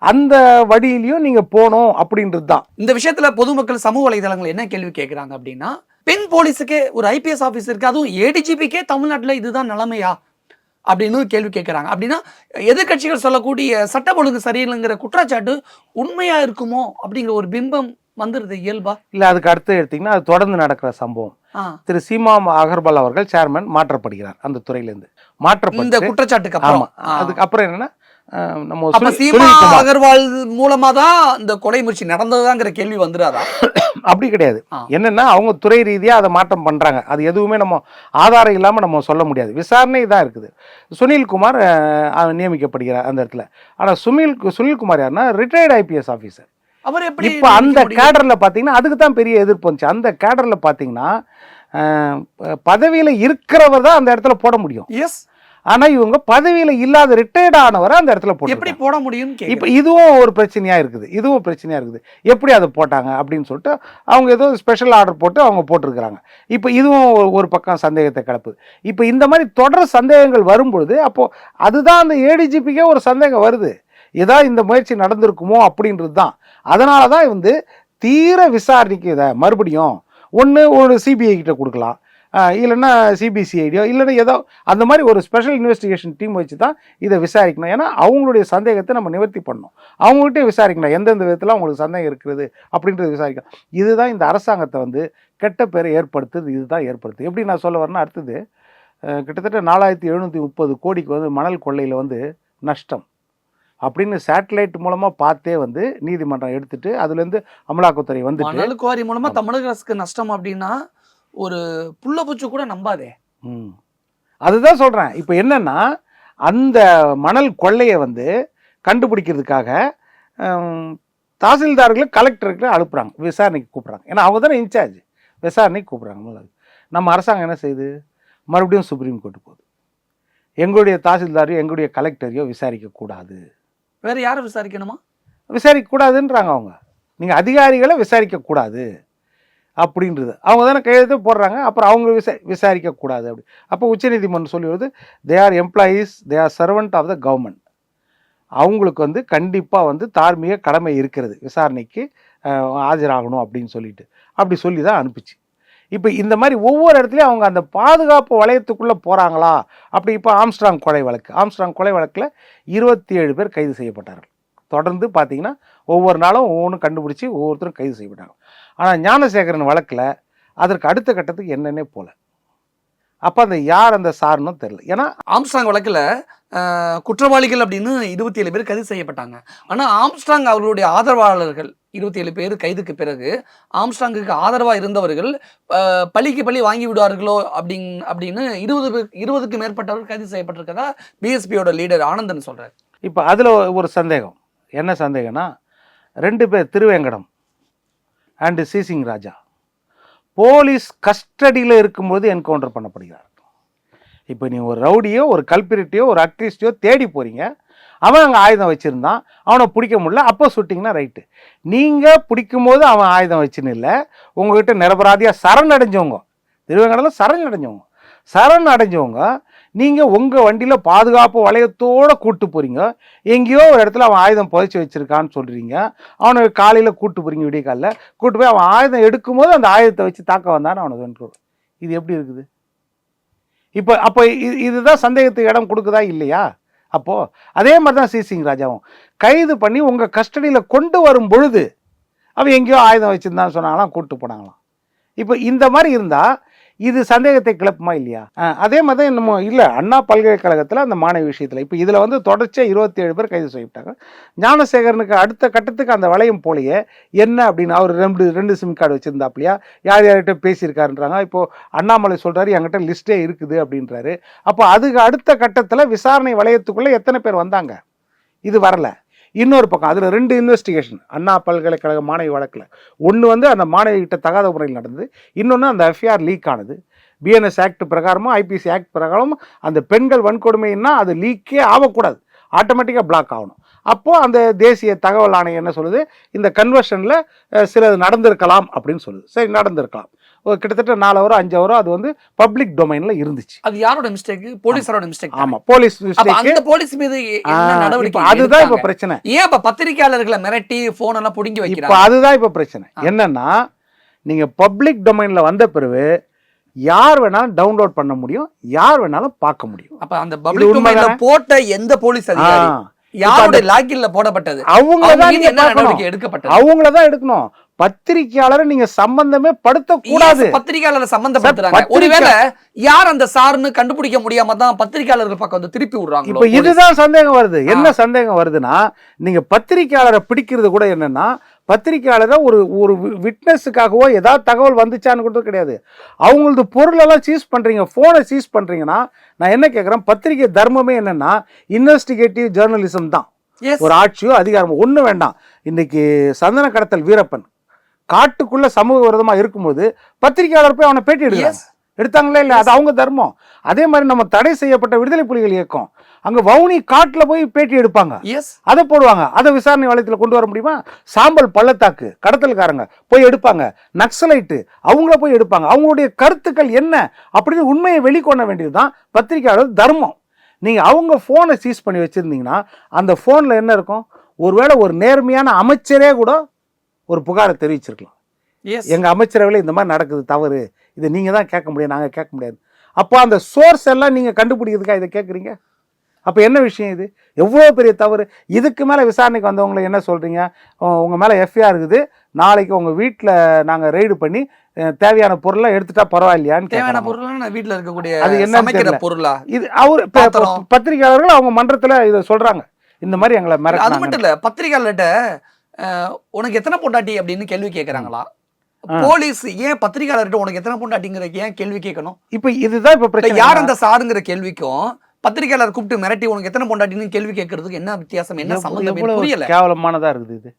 B: அந்த வழியிலையும் நீங்கள் போகணும் அப்படின்றது தான்.
A: இந்த விஷயத்தில் பொதுமக்கள் சமூக வலைதளங்கள் என்ன கேள்வி கேட்குறாங்க அப்படின்னா, பெண் போலீஸுக்கே ஒரு ஐபிஎஸ் ஆஃபீஸருக்கு, அதுவும் ஏடிஜிபிக்கே தமிழ்நாட்டில் இதுதான் நிலைமையா அப்படின்னு கேள்வி கேட்குறாங்க. அப்படின்னா எதிர்கட்சிகள் சொல்லக்கூடிய சட்டம் ஒழுங்கு சரியில்லைங்கிற குற்றச்சாட்டு உண்மையா இருக்குமோ அப்படிங்கிற ஒரு பிம்பம் வந்துருது இயல்பா.
B: இல்லை, அதுக்கு அடுத்து எடுத்தீங்கன்னா அது தொடர்ந்து நடக்கிற சம்பவம். திரு சீமா அகர்வால் அவர்கள் சேர்மன் மாற்றப்படுகிறார் அந்த துறையிலேருந்து. மாற்றப்பட்ட
A: இந்த குற்றச்சாட்டுக்கு அப்புறம்
B: அதுக்கப்புறம் என்னன்னா
A: நம்ம சீமா அகர்வால் மூலமா தான் இந்த கொலை முயற்சி நடந்ததுதாங்கிற கேள்வி வந்துடாதா?
B: அப்படி கிடையாது. என்னன்னா அவங்க துறை ரீதியா அதை மாற்றம் பண்றாங்க. அது எதுவுமே நம்ம ஆதாரம் இல்லாம நம்ம சொல்ல முடியாது. விசாரணை தான் இருக்குது. சுனில்குமார் நியமிக்கப்படுகிறார் அந்த இடத்துல. ஆனா சுனில்குமார் யாருன்னா ரிட்டையர்டு ஐபிஎஸ் ஆஃபீஸர்.
A: அவர் எப்படி
B: இப்போ அந்த கேடர்ல பாத்தீங்கன்னா அதுக்கு தான் பெரிய எதிர்ப்பு வந்துச்சு. அந்த கேடர்ல பாத்தீங்கன்னா பதவியில இருக்கிறவர் தான் அந்த இடத்துல போட முடியும்.
A: எஸ்,
B: ஆனா இவங்க பதவியில இல்லாத ரிட்டையர்ட் ஆனவரை அந்த இடத்துல போட்டு
A: எப்படி போட முடியும்?
B: இப்போ இதுவும் ஒரு பிரச்சனையா இருக்குது. எப்படி அதை போட்டாங்க அப்படின்னு சொல்லிட்டு அவங்க ஏதோ ஸ்பெஷல் ஆர்டர் போட்டு அவங்க போட்டிருக்கிறாங்க. இப்போ இதுவும் ஒரு பக்கம் சந்தேகத்தை கிளப்புது. இப்போ இந்த மாதிரி தொடர் சந்தேகங்கள் வரும்பொழுது அப்போ அதுதான் அந்த ஏடிஜிபிக்கே ஒரு சந்தேகம் வருது, ஏதாவது இந்த முயற்சி நடந்திருக்குமோ அப்படின்றது தான். அதனால தான் வந்து தீர விசாரணைக்கு இதை மறுபடியும் ஒரு சிபிஐ கிட்ட கொடுக்கலாம், இல்லைன்னா சிபிசிஐடியோ இல்லைன்னா ஏதோ அந்த மாதிரி ஒரு ஸ்பெஷல் இன்வெஸ்டிகேஷன் டீம் வச்சு தான் இதை விசாரிக்கணும். ஏன்னா அவங்களுடைய சந்தேகத்தை நம்ம நிவர்த்தி பண்ணணும். அவங்ககிட்டே விசாரிக்கணும் எந்தெந்த விதத்தில் அவங்களுக்கு சந்தேகம் இருக்கிறது அப்படின்றது விசாரிக்கணும். இதுதான் இந்த அரசாங்கத்தை வந்து கெட்ட பேரை ஏற்படுத்துது. இதுதான் ஏற்படுத்துது. எப்படி நான் சொல்ல வரேன்னா, அடுத்தது கிட்டத்தட்ட 4730 கோடிக்கு வந்து மணல் கொள்ளையில் வந்து நஷ்டம் அப்படின்னு சேட்டலைட் மூலமாக பார்த்தே வந்து நீதிமன்றம் எடுத்துட்டு அதுலேருந்து அமலாக்கத்துறை வந்துட்டு
A: மணல் குவாரி மூலமா தமிழக அரசுக்கு நஷ்டம் அப்படின்னா ஒரு புள்ள பூச்சி கூட நம்பாதே.
B: அதுதான் சொல்கிறேன். இப்போ என்னன்னா அந்த மணல் கொள்ளையை வந்து கண்டுபிடிக்கிறதுக்காக தாசில்தார்களை கலெக்டருக்கு அனுப்புகிறாங்க, விசாரணைக்கு கூப்பிட்றாங்க. ஏன்னா அவங்க தானே இன்சார்ஜ், விசாரணைக்கு கூப்பிட்றாங்க. நம்ம அரசாங்கம் என்ன செய்யுது, மறுபடியும் சுப்ரீம் கோர்ட்டு போகுது. எங்களுடைய தாசில்தாரையோ எங்களுடைய கலெக்டரையோ விசாரிக்கக்கூடாது.
A: வேற யாரை விசாரிக்கணுமா?
B: விசாரிக்கக்கூடாதுன்றாங்க அவங்க. நீங்கள் அதிகாரிகளை விசாரிக்கக்கூடாது அப்படின்றது அவங்க தானே கையெழுத்து போடுறாங்க. அப்புறம் அவங்க விசாரிக்கக்கூடாது அப்படி. அப்போ உச்சநீதிமன்றம் சொல்லி வருது, they are employees, they are servant of the government. அவங்களுக்கு வந்து கண்டிப்பாக வந்து தார்மீக கடமை இருக்கிறது, விசாரணைக்கு ஆஜராகணும் அப்படின்னு சொல்லிட்டு அப்படி சொல்லி தான் அனுப்பிச்சு. இப்போ இந்த மாதிரி ஒவ்வொரு இடத்துலையும் அவங்க அந்த பாதுகாப்பு வளையத்துக்குள்ளே போகிறாங்களா அப்படி. இப்போ ஆம்ஸ்ட்ராங் கொலை வழக்கில் 27 பேர் கைது செய்யப்பட்டார்கள். தொடர்ந்து பார்த்தீங்கன்னா ஒவ்வொரு நாளும் ஒவ்வொன்றும் கண்டுபிடிச்சி ஒவ்வொருத்தரும் கைது செய்யப்பட்டாங்க. ஆனால் ஞானசேகரன் வழக்கில் அதற்கு அடுத்த கட்டத்துக்கு என்னன்னே போல. அப்போ அந்த யார் அந்த சார்னும் தெரியல. ஏன்னா
A: ஆம்ஸ்ட்ராங் வழக்கில் குற்றவாளிகள் அப்படின்னு 27 பேர் கைது செய்யப்பட்டாங்க. ஆனால் ஆம்ஸ்ட்ராங் அவர்களுடைய ஆதரவாளர்கள் 27 பேர் கைதுக்கு பிறகு ஆம்ஸ்ட்ராங்குக்கு ஆதரவாக இருந்தவர்கள் பழிக்கு பழி வாங்கி விடுவார்களோ அப்படின்னு 20க்கு மேற்பட்டவர்கள் கைது செய்யப்பட்டிருக்கதா பிஎஸ்பியோட லீடர் ஆனந்தன் சொல்கிறார்.
B: இப்போ அதில் ஒரு சந்தேகம். என்ன சந்தேகம்னா 2 பேர் திருவேங்கடம் அண்டு சீசிங் ராஜா போலீஸ் கஸ்டடியில் இருக்கும்போது என்கவுண்டர் பண்ணப்படுகிறார். இப்போ நீ ஒரு ரவுடியோ ஒரு கல்பிரிட்டையோ ஒரு அக்டிவிஸ்டையோ தேடி போகிறீங்க, அவன் அங்கே ஆயுதம் வச்சுருந்தான், அவனை பிடிக்க முடியல, அப்போ சுட்டிங்கன்னா ரைட்டு. நீங்கள் பிடிக்கும் போது அவன் ஆயுதம் வச்சுன்னு இல்லை, உங்கள்கிட்ட நிரபராதியாக சரணடைஞ்சவங்க, திருவேங்கடத்தில் சரணடைஞ்சவங்க நீங்கள் உங்கள் வண்டியில் பாதுகாப்பு வளையத்தோடு கூப்பிட்டு போகிறீங்க. எங்கேயோ ஒரு இடத்துல அவன் ஆயுதம் புதைச்சி வச்சுருக்கான்னு சொல்கிறீங்க. அவனை காலையில் கூப்பிட்டு போகிறீங்க, விடிய காலையில் கூப்பிட்டு போய் அவன் ஆயுதம் எடுக்கும்போது அந்த ஆயுதத்தை வச்சு தாக்க வந்தான்னு அவனை வென்றுடும். இது எப்படி இருக்குது? அப்போ இதுதான் சந்தேகத்துக்கு இடம் கொடுக்குதா இல்லையா? அப்போது அதே மாதிரி தான் சீசிங் ராஜாவும் கைது பண்ணி உங்கள் கஸ்டடியில் கொண்டு வரும் பொழுது அவன் எங்கேயோ ஆயுதம் வச்சுருந்தான்னு சொன்னாங்களாம், கூப்பிட்டு போனாங்களாம். இப்போ இந்த மாதிரி இருந்தால் இது சந்தேகத்தை கிளப்புமா இல்லையா? அதே மாதிரி தான் என்னமோ இல்லை அண்ணா பல்கலைக்கழகத்தில் அந்த மாணவி விஷயத்தில் இப்போ இதில் வந்து தொடர்ச்சியாக 27 பேர் கைது செய்யப்பட்டாங்க. ஞானசேகரனுக்கு அடுத்த கட்டத்துக்கு அந்த வளையம் போலையே என்ன அப்படின்னு அவர் ரெண்டு சிம் கார்டு வச்சுருந்தாப்லையா, யார்கிட்ட பேசியிருக்காருன்றாங்க. இப்போது அண்ணாமலை சொல்கிறாரு என்கிட்ட லிஸ்ட்டே இருக்குது அப்படின்றாரு. அப்போ அதுக்கு அடுத்த கட்டத்தில் விசாரணை வளையத்துக்குள்ளே எத்தனை பேர் வந்தாங்க? இது வரல. இன்னொரு பக்கம் அதில் 2 இன்வெஸ்டிகேஷன் அண்ணா பல்கலைக்கழக மாணவி வழக்கில். ஒன்று வந்து அந்த மாணவி கிட்ட தகாத முறையில் நடந்தது, இன்னொன்று அந்த எஃப்ஐஆர் லீக் ஆனது. பிஎன்எஸ் ஆக்ட் பிரகாரமும் ஐபிசி ஆக்ட் பிரகாரமும் அந்த பெண்கள் வன்கொடுமைன்னா அது லீக்கே ஆகக்கூடாது, ஆட்டோமேட்டிக்காக பிளாக் ஆகணும். அப்போது அந்த தேசிய தகவல் ஆணையம் என்ன சொல்லுது, இந்த கன்வர்ஷனில் சிலது நடந்திருக்கலாம் அப்படின்னு சொல்லுது. சரி, நடந்திருக்கலாம். கிட்டத்தட்ட 4 ஹவரோ 5 ஹவரோ அது வந்து பப்ளிக் டொமைன்ல இருந்துச்சு.
A: அது யாரோட மிஸ்டேக்? போலீஸரோட மிஸ்டேக்.
B: ஆமா, போலீஸ் மிஸ்டேக்.
A: அந்த போலீஸ் மீது என்ன நடவடிக்கை?
B: அதுதான் இப்ப பிரச்சனை.
A: ஏன் இப்ப பத்திரிகையாளர்களை மிரட்டி போன் எல்லாம் புடுங்கி வைக்கிறாங்க?
B: இப்ப அதுதான் இப்ப பிரச்சனை. என்னன்னா நீங்க பப்ளிக் டொமைன்ல வந்த பிறகு யார் வேணாலும் டவுன்லோட் பண்ண முடியும், யார் வேணாலும் பார்க்க முடியும்.
A: அப்ப அந்த பப்ளிக் டொமைன்ல போட்ட எந்த போலீஸ் அதிகாரி யாரோட லாகின்ல போடப்பட்டது அவங்களதான் எடுக்கப்பட்டது,
B: அவங்களதான் எடுக்கணும். பத்திரிகையாளரை நீங்க சம்பந்தமே படுத்தக்கூடாது.
A: பத்திரிகையாளரை சம்பந்தப்படுத்துறாங்க. ஒருவேளை யார் அந்த சார்னு கண்டுபிடிக்க முடியாம தான் பத்திரிகையாளர்கள் பக்கம் வந்து திருப்பி விடுறாங்க.
B: இப்ப இதுதான் சந்தேகம் வருது. என்ன சந்தேகம் வருதுன்னா, நீங்க பத்திரிகையாளரை பிடிக்கிறது கூட என்னன்னா, பத்திரிகையாளரை ஒரு விட்னஸுக்காகவோ ஏதாவது தகவல் வந்துச்சான்னு கூட கிடையாது. அவங்களது பொருளெல்லாம் சீஸ் பண்றீங்க, போனை சீஸ் பண்றீங்கன்னா நான் என்ன கேட்குறேன், பத்திரிகை தர்மமே என்னன்னா இன்வெஸ்டிகேட்டிவ் ஜேர்னலிசம் தான். ஒரு ஆட்சியோ அதிகாரமோ ஒண்ணு வேண்டாம். இன்னைக்கு சந்தன கடத்தல் வீரப்பன் காட்டுக்குள்ள சமூக விரோதமா இருக்கும்போது பத்திரிகையாளர் போய் அவனை பேட்டி எடுத்தாங்களே இல்லை, அது அவங்க தர்மம். அதே மாதிரி நம்ம தடை செய்யப்பட்ட விடுதலை புலிகள் இயக்கம் அங்க வவுனி காட்டுல போய் பேட்டி எடுப்பாங்க, அதை போடுவாங்க. அதை விசாரணை வளையத்தில் கொண்டு வர முடியுமா? சாம்பல் பள்ளத்தாக்கு கடத்தல்காரங்க போய் எடுப்பாங்க, நக்சலைட்டு அவங்கள போய் எடுப்பாங்க. அவங்களுடைய கருத்துக்கள் என்ன அப்படின்னு உண்மையை வெளிக்கொணர வேண்டியதுதான் பத்திரிகையாளர் தர்மம். நீங்க அவங்க போனை சீஸ் பண்ணி வச்சிருந்தீங்கன்னா அந்த போன்ல என்ன இருக்கும்? ஒருவேளை ஒரு நேர்மையான அமைச்சரே கூட ஒரு புகாரை தெரிவிச்சிருக்கலாம். எங்க அமைச்சரவையில் இந்த மாதிரி நடக்குது, தவறு, இதை நீங்க தான் கேட்க முடியும், நாங்க கேட்க முடியாது. அப்போ அந்த சோர்ஸ் எல்லாம் நீங்க கண்டுபிடிக்கிறதுக்கா இதை கேட்குறீங்க? அப்போ என்ன விஷயம் இது? எவ்வளோ பெரிய தவறு. இதுக்கு மேலே விசாரணைக்கு வந்தவங்களை என்ன சொல்கிறீங்க, உங்கள் மேலே எஃப்ஐஆர் இருக்குது, நாளைக்கு உங்கள் வீட்டில் நாங்கள் ரெய்டு பண்ணி தேவையான பொருளை எடுத்துட்டா பரவாயில்லையான்னு
A: தேவையான
B: கேட்கறாங்க.
A: பொருள் நான் வீட்டுல இருக்கக்கூடிய
B: அது என்னன்னு
A: சமைக்கிற
B: தெரியல.
A: பொருளா?
B: இது அவர்
A: பாத்திரம்.
B: பத்திரிகையாளர்கள் அவங்க மன்றத்துல இதை சொல்றாங்க, இந்த மாதிரி எங்களை
A: அது
B: மிரட்டினாங்க.
A: மட்டும் இல்ல, பத்திரிகையாளர்கிட்ட உனக்கு எத்தனை பொண்டாட்டி அப்படின்னு கேள்வி கேட்கறாங்களா? போலீஸ் ஏன் பத்திரிகையாளர்கிட்ட உனக்கு எத்தனை பொண்டாட்டிங்கிற ஏன் கேள்வி கேட்கணும்?
B: இப்ப இதுதான் இப்ப பிரச்சனை.
A: யார் அந்த சாருங்கிற கேள்விக்கும் பத்திரிகையாளர் கூப்பிட்டு மிரட்டி உனக்கு எத்தனை பொண்டாட்டின்னு கேள்வி கேட்கறதுக்கு என்ன வித்தியாசம், என்ன சம்பந்தம் புரியல.
B: கேவலமானதா இருக்குது இது.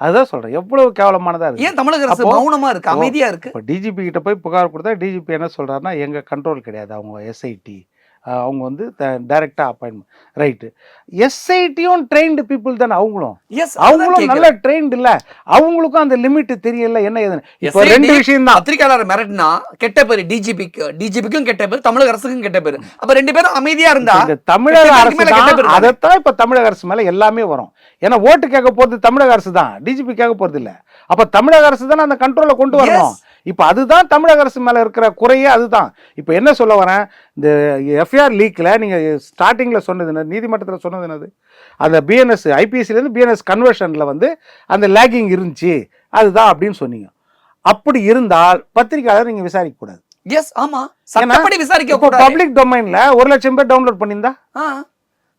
B: அதுதான் சொல்றேன், எவ்வளவு கேவலமானதா இருக்கு.
A: ஏன் தமிழக அரசு மௌனமா இருக்கு, அமைதியா இருக்கு?
B: இப்ப டிஜிபி கிட்ட போய் புகார் கொடுத்தா டிஜிபி என்ன சொல்றாருன்னா, எங்க கண்ட்ரோல் கிடையாது, அவங்க எஸ்ஐடி, அவங்க வந்து டைரக்டா அப்பாயின்மெண்ட். ரைட்டு, எஸ்ஐடியும் ட்ரெயின்டு பீப்புள் தானே அவங்களும். அவங்களும் நல்ல ட்ரெயின்டு இல்ல, அவங்களுக்கும் அந்த லிமிட் தெரியல என்ன ஏதுன்னு. இப்போ ரெண்டு விஷயம் தான்.
A: பத்திரிகையாளர் மிரட்டினா கெட்ட பேரு டிஜிபிக்கும் கெட்ட பேரு, தமிழக அரசுக்கும் கெட்ட பேரு. அப்ப ரெண்டு பேரும் அமைதியா இருந்தா
B: தமிழக அரசு அதைத்தான் இப்ப தமிழக அரசு மேல எல்லாமே வரும். ஏன்னா ஓட்டு கேட்க போறது தமிழக அரசு தான், டிஜிபி கேட்க போறது இல்ல. அப்ப தமிழக அரசு தானே அந்த கண்ட்ரோலை கொண்டு வரணும். இப்ப அதுதான் தமிழக அரசு மேல இருக்கிற குறையே அதுதான். இப்ப என்ன சொல்ல வரேன், இந்த எஃப்ஐஆர் லீக்ல நீங்க ஸ்டார்டிங்ல சொன்னது, நீதிமன்றத்தில் சொன்னது என்னது, அந்த பிஎன்எஸ் ஐபிஎஸ்ல இருந்து பிஎன்எஸ் கன்வர்ஷன்ல வந்து அந்த லேகிங் இருந்துச்சு அதுதான் அப்படின்னு சொன்னீங்க. அப்படி இருந்தால் பத்திரிகையாளர் நீங்க விசாரிக்க கூடாது.
A: எஸ், ஆமா, சட்டப்படி விசாரிக்க கூடாது.
B: பப்ளிக் டொமைன்ல 1,00,000 பேர் டவுன்லோட் பண்ணியிருந்தா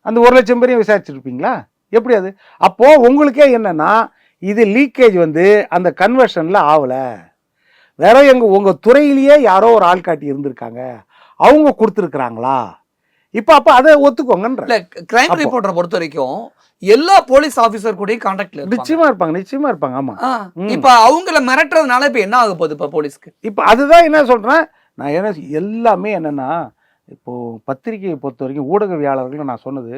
B: அந்த 1,00,000 பேரையும் விசாரிச்சிருப்பீங்களா? எப்படி அது? அப்போ உங்களுக்கே என்னன்னா, இது லீக்கேஜ் வந்து அந்த கன்வர்ஷன்ல ஆகல, வேற உங்க துறையிலேயே யாரோ ஒரு ஆள்காட்டி இருந்திருக்காங்க, அவங்க கொடுத்துருக்காங்களா? அப்ப அதை ஒத்துக்கோங்கன்ற.
A: கிரைம் ரிப்போர்ட்டரை பொறுத்த வரைக்கும் எல்லா போலீஸ் ஆபீசர் கூட கான்டாக்ட்ல
B: நிச்சயமா இருப்பாங்க. ஆமா.
A: இப்ப அவங்கள மிரட்டுறதுனால இப்ப என்ன ஆக போகுது இப்ப போலீஸ்க்கு?
B: இப்ப அதுதான் என்ன சொல்றேன் நான், என்ன எல்லாமே என்னன்னா, இப்போ பத்திரிகையை பொறுத்த வரைக்கும் ஊடகவியாளர்கள் நான் சொன்னது,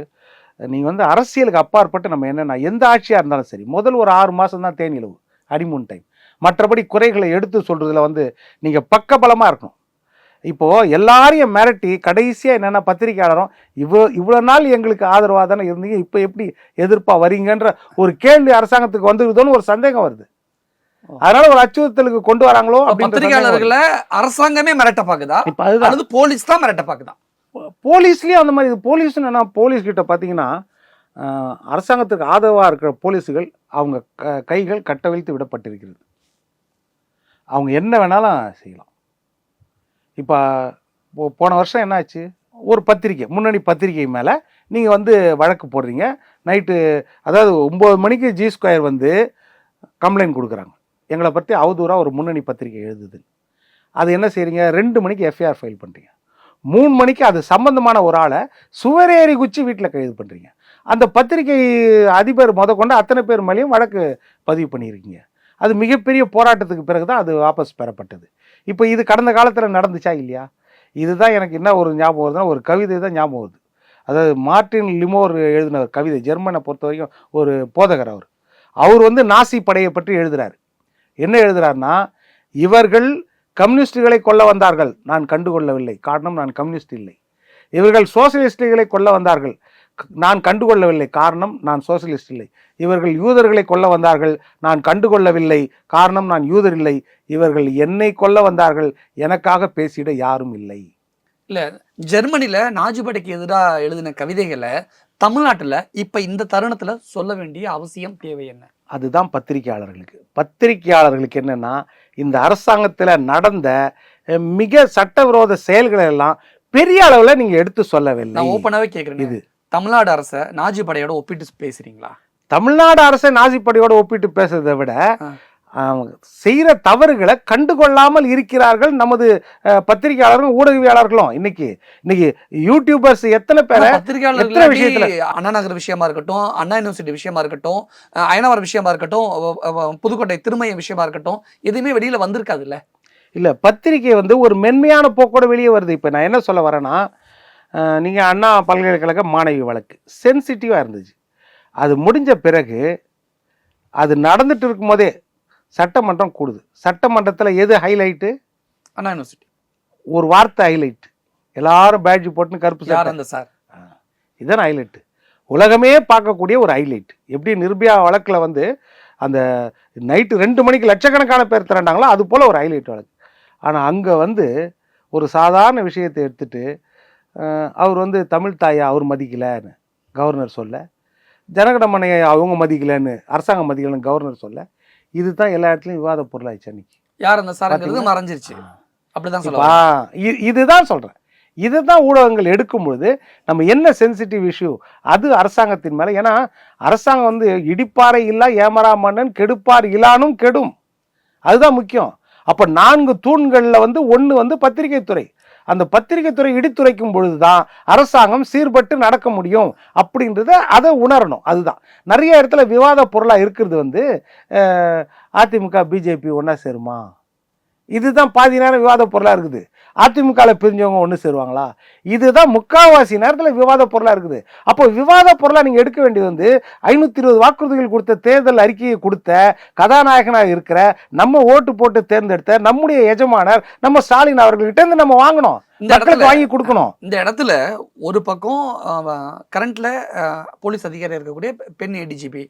B: நீங்க வந்து அரசியலுக்கு அப்பாற்பட்டு நம்ம என்னன்னா, எந்த ஆட்சியா இருந்தாலும் சரி, முதல் ஒரு 6 மாசம் தான் தேனிலவு அடிமூன் டைம். மற்றபடி குறைகளை எடுத்து சொல்றதுல வந்து நீங்க பக்கபலமா இருக்கணும். இப்போ எல்லாரையும் மிரட்டி கடைசியா என்னன்னா, பத்திரிகையாளரும் இவ்வளவு நாள் எங்களுக்கு ஆதரவா தானே இருந்தீங்க, இப்ப எப்படி எதிர்ப்பா வரீங்கன்ற ஒரு கேள்வி அரசாங்கத்துக்கு வந்துருதோன்னு ஒரு சந்தேகம் வருது. அதனால ஒரு அச்சுறுத்தலுக்கு கொண்டு வராங்களோ.
A: பத்திரிகையாளர்களை அரசாங்கமே மிரட்ட பாக்குதா,
B: இப்ப அதுதான்
A: போலீஸ் தான் மிரட்ட பாக்குதா?
B: போலீஸ்லயும் அந்த மாதிரி. போலீஸ் என்னன்னா, போலீஸ் கிட்ட பாத்தீங்கன்னா அரசாங்கத்துக்கு ஆதரவா இருக்கிற போலீஸுகள் அவங்க கைகள் கட்டவிழ்த்து விடப்பட்டிருக்கிறது. அவங்க என்ன வேணாலும் செய்யலாம். இப்போ போன வருஷம் என்னாச்சு, ஒரு பத்திரிக்கை, முன்னணி பத்திரிகை மேலே நீங்கள் வந்து வழக்கு போடுறீங்க. நைட்டு அதாவது 9 மணிக்கு ஜி ஸ்கொயர் வந்து கம்ப்ளைண்ட் கொடுக்குறாங்க, எங்களை பற்றி அவதூறாக ஒரு முன்னணி பத்திரிகை எழுதுது. அது என்ன செய்கிறீங்க, 2 மணிக்கு எஃப்ஐஆர் ஃபைல் பண்ணுறீங்க. 3 மணிக்கு அது சம்பந்தமான ஒரு ஆளை சுவரேறி குச்சி வீட்டில் கைது பண்ணுறீங்க. அந்த பத்திரிகை அதிபர் கொண்டு அத்தனை பேர் மேலேயும் வழக்கு பதிவு பண்ணியிருக்கீங்க. அது மிகப்பெரிய போராட்டத்துக்கு பிறகு தான் அது வாபஸ் பெறப்பட்டது. இப்போ இது கடந்த காலத்தில் நடந்துச்சா இல்லையா? இதுதான் எனக்கு என்ன ஒரு ஞாபகம் வருதுன்னா, ஒரு கவிதை தான் ஞாபகம் வருது. அதாவது மார்ட்டின் லிமோர் எழுதின கவிதை, ஜெர்மனை பொறுத்த வரைக்கும் ஒரு போதகர். அவர் வந்து நாசி படையை பற்றி எழுதுறாரு. என்ன எழுதுறாருன்னா, இவர்கள் கம்யூனிஸ்டுகளை கொல்ல வந்தார்கள், நான் கண்டுகொள்ளவில்லை, காரணம் நான் கம்யூனிஸ்ட் இல்லை. இவர்கள் சோசியலிஸ்டுகளை கொல்ல வந்தார்கள், நான் கண்டுகொள்ளவில்லை, காரணம் நான் சோசியலிஸ்ட் இல்லை. இவர்கள் யூதர்களை கொல்ல வந்தார்கள், நான் கண்டுகொள்ளவில்லை, காரணம் நான் யூதர் இல்லை. இவர்கள் என்னை கொல்ல வந்தார்கள், எனக்காக பேசிட யாரும் இல்லை.
A: இல்ல, ஜெர்மனில நாஜிபடைக்கு எதிராக எழுதின கவிதைகளை தமிழ்நாட்டுல இப்ப இந்த தருணத்துல சொல்ல வேண்டிய அவசியம் தேவை என்ன? அதுதான்
B: பத்திரிகையாளர்களுக்கு என்னன்னா, இந்த அரசாங்கத்துல நடந்த மிக சட்டவிரோத செயல்களை எல்லாம் பெரிய அளவுல நீங்க எடுத்து சொல்லவில்லை.
A: நான் ஓப்பனாவே கேக்குறேன், இது தமிழ்நாடு அரசை நாஜி படையோட ஒப்பிட்டு பேசுறீங்களா?
B: தமிழ்நாடு அரசை நாஜி படையோட ஒப்பிட்டு பேசுறதை விட செய்யற தவறுகளை கண்டுகொள்ளாமல் இருக்கிறார்கள் நமது பத்திரிகையாளர்களும் ஊடகவியாளர்களும். இன்னைக்கு யூடியூபர்ஸ் எத்தனை பேரை
A: பத்திரிகையாளர்கள், அண்ணா நகர் விஷயமா இருக்கட்டும், அண்ணா யூனிவர்சிட்டி விஷயமா இருக்கட்டும், அயனாவரம் விஷயமா இருக்கட்டும், புதுக்கோட்டை திருமய விஷயமா இருக்கட்டும், எதுவுமே வெளியில வந்திருக்காது இல்ல.
B: இல்ல, பத்திரிகை வந்து ஒரு மென்மையான போக்கோட வெளியே வருது. இப்ப நான் என்ன சொல்ல வரேன்னா, நீங்க அண்ணா பல்கலைக்கழக மாணவி வழக்கு சென்சிட்டிவா இருந்துச்சு. அது முடிஞ்ச பிறகு அது நடந்துட்டு இருக்கும் போதே சட்டமன்றம் கூடுது. சட்டமன்றத்தில் எது ஹைலைட்டு?
A: அண்ணா யூனிவர்சிட்டி.
B: ஒரு வார்த்தை ஹைலைட், எல்லாரும் பேட்ஜ் போட்டுன்னு கருப்பு
A: சார்,
B: இதுதான் ஹைலைட்டு. உலகமே பார்க்கக்கூடிய ஒரு ஹைலைட். எப்படி நிர்பயா வழக்கில் வந்து அந்த நைட்டு 2 மணிக்கு லட்சக்கணக்கான பேர் திரண்டாங்களோ அது போல் ஒரு ஹைலைட் வழக்கு. ஆனால் அங்கே வந்து ஒரு சாதாரண விஷயத்தை எடுத்துட்டு அவர் வந்து தமிழ் தாயை அவர் மதிக்கலைன்னு கவர்னர் சொல்ல, ஜனகணமனையை அவங்க மதிக்கலைன்னு அரசாங்கம் மதிக்கலைன்னு கவர்னர் சொல்ல, இதுதான் எல்லா இடத்துலையும் விவாத பொருளாயிடுச்சு அன்னைக்கு.
A: யார் அந்த சாருங்கிறது மறைஞ்சிருச்சு. அப்படிதான்
B: இப்ப
A: சொல்லுவாங்க.
B: இதுதான் சொல்றேன். இதுதான் ஊடகங்கள் எடுக்கும்பொழுது நம்ம என்ன சென்சிட்டிவ் இஷ்யூ அது அரசாங்கத்தின் மேல. ஏன்னா அரசாங்கம் வந்து இடிப்பாறை இல்லா ஏமரா மன்னன் கெடுப்பார் இலானும் கெடும், அதுதான் முக்கியம். அப்ப 4 தூண்கள்ல வந்து ஒண்ணு வந்து பத்திரிகை துறை. அந்த பத்திரிகை துறை இடித்துரைக்கும் பொழுதுதான் அரசாங்கம் சீர்பட்டு நடக்க முடியும் அப்படின்றத அதை உணரணும். அதுதான் நிறைய இடத்துல விவாத பொருளா இருக்கிறது வந்து அதிமுக பிஜேபி ஒன்னா சேருமா, இதுதான் பாதி நேரம் விவாத பொருளா இருக்குது. அதிமுகவில் பிரிஞ்சவங்க ஒன்று சேருவாங்களா, இதுதான் முக்கால்வாசி நேரத்தில் விவாத பொருளாக இருக்குது. அப்போ விவாத பொருளாக நீங்கள் எடுக்க வேண்டியது வந்து 520 வாக்குறுதிகள் கொடுத்த தேர்தல் அறிக்கையை கொடுத்த கதாநாயகனாக இருக்கிற நம்ம ஓட்டு போட்டு தேர்ந்தெடுத்த நம்முடைய எஜமானர் நம்ம ஸ்டாலின் அவர்கள்கிட்ட இருந்து நம்ம வாங்கணும், மக்களுக்கு வாங்கி கொடுக்கணும்.
A: இந்த இடத்துல ஒரு பக்கம் கரண்ட்ல போலீஸ் அதிகாரி இருக்கக்கூடிய பெண் ஏடிஜிபி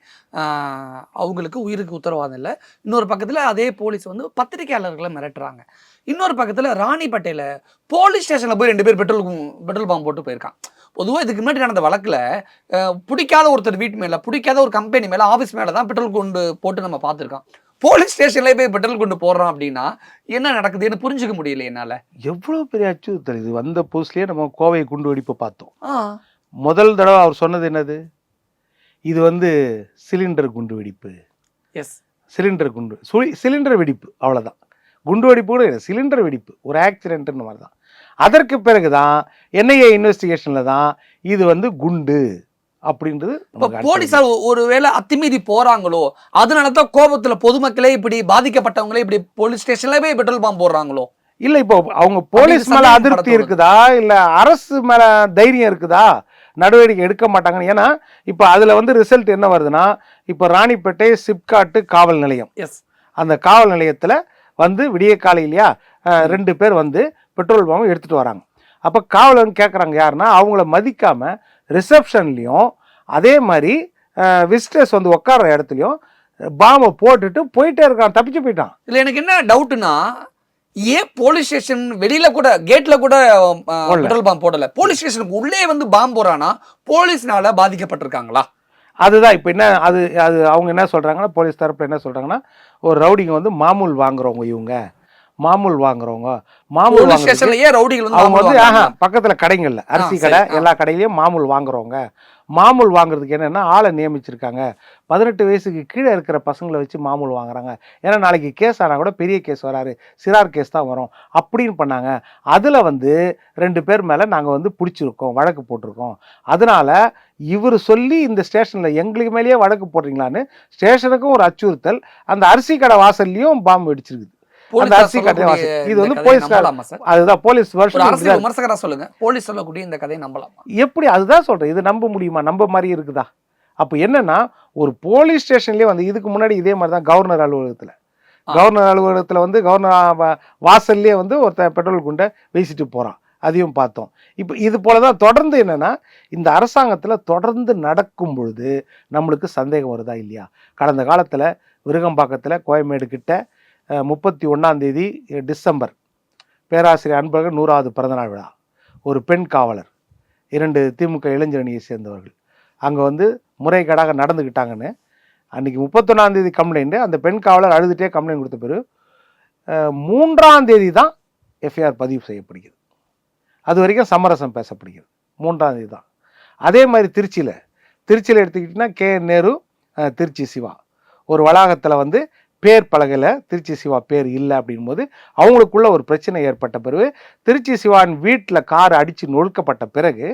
A: அவங்களுக்கு உயிருக்கு உத்தரவாதம் இல்லை. இன்னொரு பக்கத்துல அதே போலீஸ் வந்து பத்திரிகையாளர்களை மிரட்டுறாங்க. இன்னொரு பக்கத்துல ராணிப்பேட்டையில போலீஸ் ஸ்டேஷன்ல போய் 2 பேர் பெட்ரோல் பாம்பு போட்டு போயிருக்கான். பொதுவாக இதுக்கு முன்னாடி நடந்த வழக்குல பிடிக்காத ஒருத்தர் வீட்டு மேல, பிடிக்காத ஒரு கம்பெனி மேல, ஆஃபீஸ் மேல தான் பெட்ரோல் கொண்டு போட்டு நம்ம பார்த்துருக்கோம். போலீஸ் ஸ்டேஷன்ல போய் பெட்ரோல் கொண்டு போடுறோம் அப்படின்னா என்ன நடக்குதுன்னு புரிஞ்சுக்க முடியல என்னால.
B: எவ்வளவு பெரிய அச்சுறுத்தல் இது. வந்த போஸ்ட்லயே நம்ம கோவை குண்டு வெடிப்பு பார்த்தோம். முதல் தடவை அவர் சொன்னது என்னது, இது வந்து சிலிண்டர் குண்டு வெடிப்பு.
A: எஸ்,
B: சிலிண்டர் குண்டு சிலிண்டர் வெடிப்பு, அவ்வளவுதான். குண்டு வெடிப்பு கூட இல்லை, சிலிண்டர் வெடிப்பு, ஒரு ஆக்சிடென்ட்னு மாதிரி தான். அதற்கு பிறகுதான் என்ஐஏ இன்வெஸ்டிகேஷன்ல தான் இது வந்து குண்டு அப்படின்றது.
A: போலீசார் ஒருவேளை அத்துமீறி போறாங்களோ, அதனாலதான் கோபத்துல பொதுமக்களே இப்படி பாதிக்கப்பட்டவங்களே இப்படி போலீஸ் ஸ்டேஷன்ல போய் பெட்ரோல் பாம்பு போடுறாங்களோ?
B: இல்ல இப்போ அவங்க போலீஸ் மேல அதிருப்தி இருக்குதா, இல்ல அரசு மேல தைரியம் இருக்குதா, நடவடிக்கை எடுக்க மாட்டாங்கன்னு. ஏன்னா இப்ப அதுல வந்து ரிசல்ட் என்ன வருதுன்னா, இப்ப ராணிப்பேட்டை சிப்காட்டு காவல் நிலையம், அந்த காவல் நிலையத்துல வந்து விடிய காலையிலையா 2 பேர் வந்து பெட்ரோல் பாம்பு எடுத்துட்டு வராங்க. அப்ப காவலன் கேட்கறாங்க யாருன்னா, அவங்கள மதிக்காம ரிசப்ஷன்லயும் அதே மாதிரி விசிட்டர்ஸ் வந்து உட்கார்ற இடத்துலயும் பாம்பை போட்டுட்டு போயிட்டே இருக்கான், தப்பிச்சு போயிட்டான்.
A: இல்ல எனக்கு என்ன டவுட்னா, ஏன் போலீஸ் ஸ்டேஷன் வெளியில கூட கேட்ல கூட பெட்ரோல் பாம்பு போடல, போலீஸ் ஸ்டேஷனுக்கு உள்ளே வந்து பாம்பு போறானா போலீஸ்னால பாதிக்கப்பட்டிருக்காங்களா?
B: அதுதான் இப்போ என்ன அது அவங்க என்ன சொல்றாங்கன்னா, போலீஸ் தரப்புல என்ன சொல்றாங்கன்னா, ஒரு ரவுடிங்க வந்து மாமூல் வாங்குறவங்க, இவங்க மாமூல் வாங்குறவங்க, மாமூல் அவங்க வந்து பக்கத்துல கடைங்கள்ல அரிசி கடை எல்லா கடையிலயும் மாமூல் வாங்குறவங்க. மாமூல் வாங்குறதுக்கு என்னன்னா ஆளை நியமிச்சிருக்காங்க. 18 வயசுக்கு கீழே இருக்கிற பசங்களை வச்சு மாமூல் வாங்குறாங்க. ஏன்னா நாளைக்கு கேஸ் ஆனால் கூட பெரிய கேஸ் வராரு, சிறார் கேஸ் தான் வரும் அப்படின்னு பண்ணாங்க. அதில் வந்து 2 பேர் மேலே நாங்கள் வந்து பிடிச்சிருக்கோம், வழக்கு போட்டிருக்கோம். அதனால இவர் சொல்லி இந்த ஸ்டேஷனில் எங்களுக்கு மேலேயே வழக்கு போடுறீங்களான்னு ஸ்டேஷனுக்கும் ஒரு அச்சுறுத்தல். அந்த அரிசி கடை வாசல்லையும் பாம்பு வெடிச்சிருக்குது. அந்த அரிசி கடை வாசல் இது வந்து போலீஸ், அதுதான் போலீஸ்
A: விமர்சகரா சொல்லுங்க, போலீஸ் சொல்லக்கூடிய இந்த கதையை நம்பலாமா?
B: எப்படி, அதுதான் சொல்றேன். இது நம்ப முடியுமா? நம்ப மாதிரி இருக்குதா? அப்போ என்னன்னா, ஒரு போலீஸ் ஸ்டேஷன்லேயே வந்து இதுக்கு முன்னாடி இதே மாதிரி தான் கவர்னர் அலுவலகத்தில் வந்து கவர்னர் வாசல்லே வந்து ஒருத்தன் பெட்ரோல் குண்டை வீசிட்டு போகிறான், அதையும் பார்த்தோம். இப்போ இது போல தான் தொடர்ந்து என்னன்னா, இந்த அரசாங்கத்தில் தொடர்ந்து நடக்கும் பொழுது நம்மளுக்கு சந்தேகம் வருதா இல்லையா? கடந்த காலத்தில் விருகம்பாக்கத்தில் கோயம்பேடு கிட்ட 31 டிசம்பர் பேராசிரியர் அன்பழகன் 100வது பிறந்தநாள் விழா. ஒரு பெண் காவலர், 2 திமுக இளைஞரணியை சேர்ந்தவர்கள் அங்கே வந்து முறைகேடாக நடந்துக்கிட்டாங்கன்னு அன்றைக்கி 31 கம்ப்ளைண்ட்டு. அந்த பெண் காவலர் அழுதுகிட்டே கம்ப்ளைண்ட் கொடுத்த பிறகு 3 தான் எஃப்ஐஆர் பதிவு செய்யப்படுகிறது. அது வரைக்கும் சமரசம் பேசப்படுகிறது. 3 தான். அதே மாதிரி திருச்சியில் எடுத்துக்கிட்டிங்கன்னா கே நேரு, திருச்சி சிவா ஒரு வளாகத்தில் வந்து பேர் பலகையில் திருச்சி சிவா பேர் இல்லை அப்படின்போது அவங்களுக்குள்ள ஒரு பிரச்சனை ஏற்பட்ட பிறகு திருச்சி சிவான் வீட்டில் கார் அடித்து நொழுக்கப்பட்ட பிறகு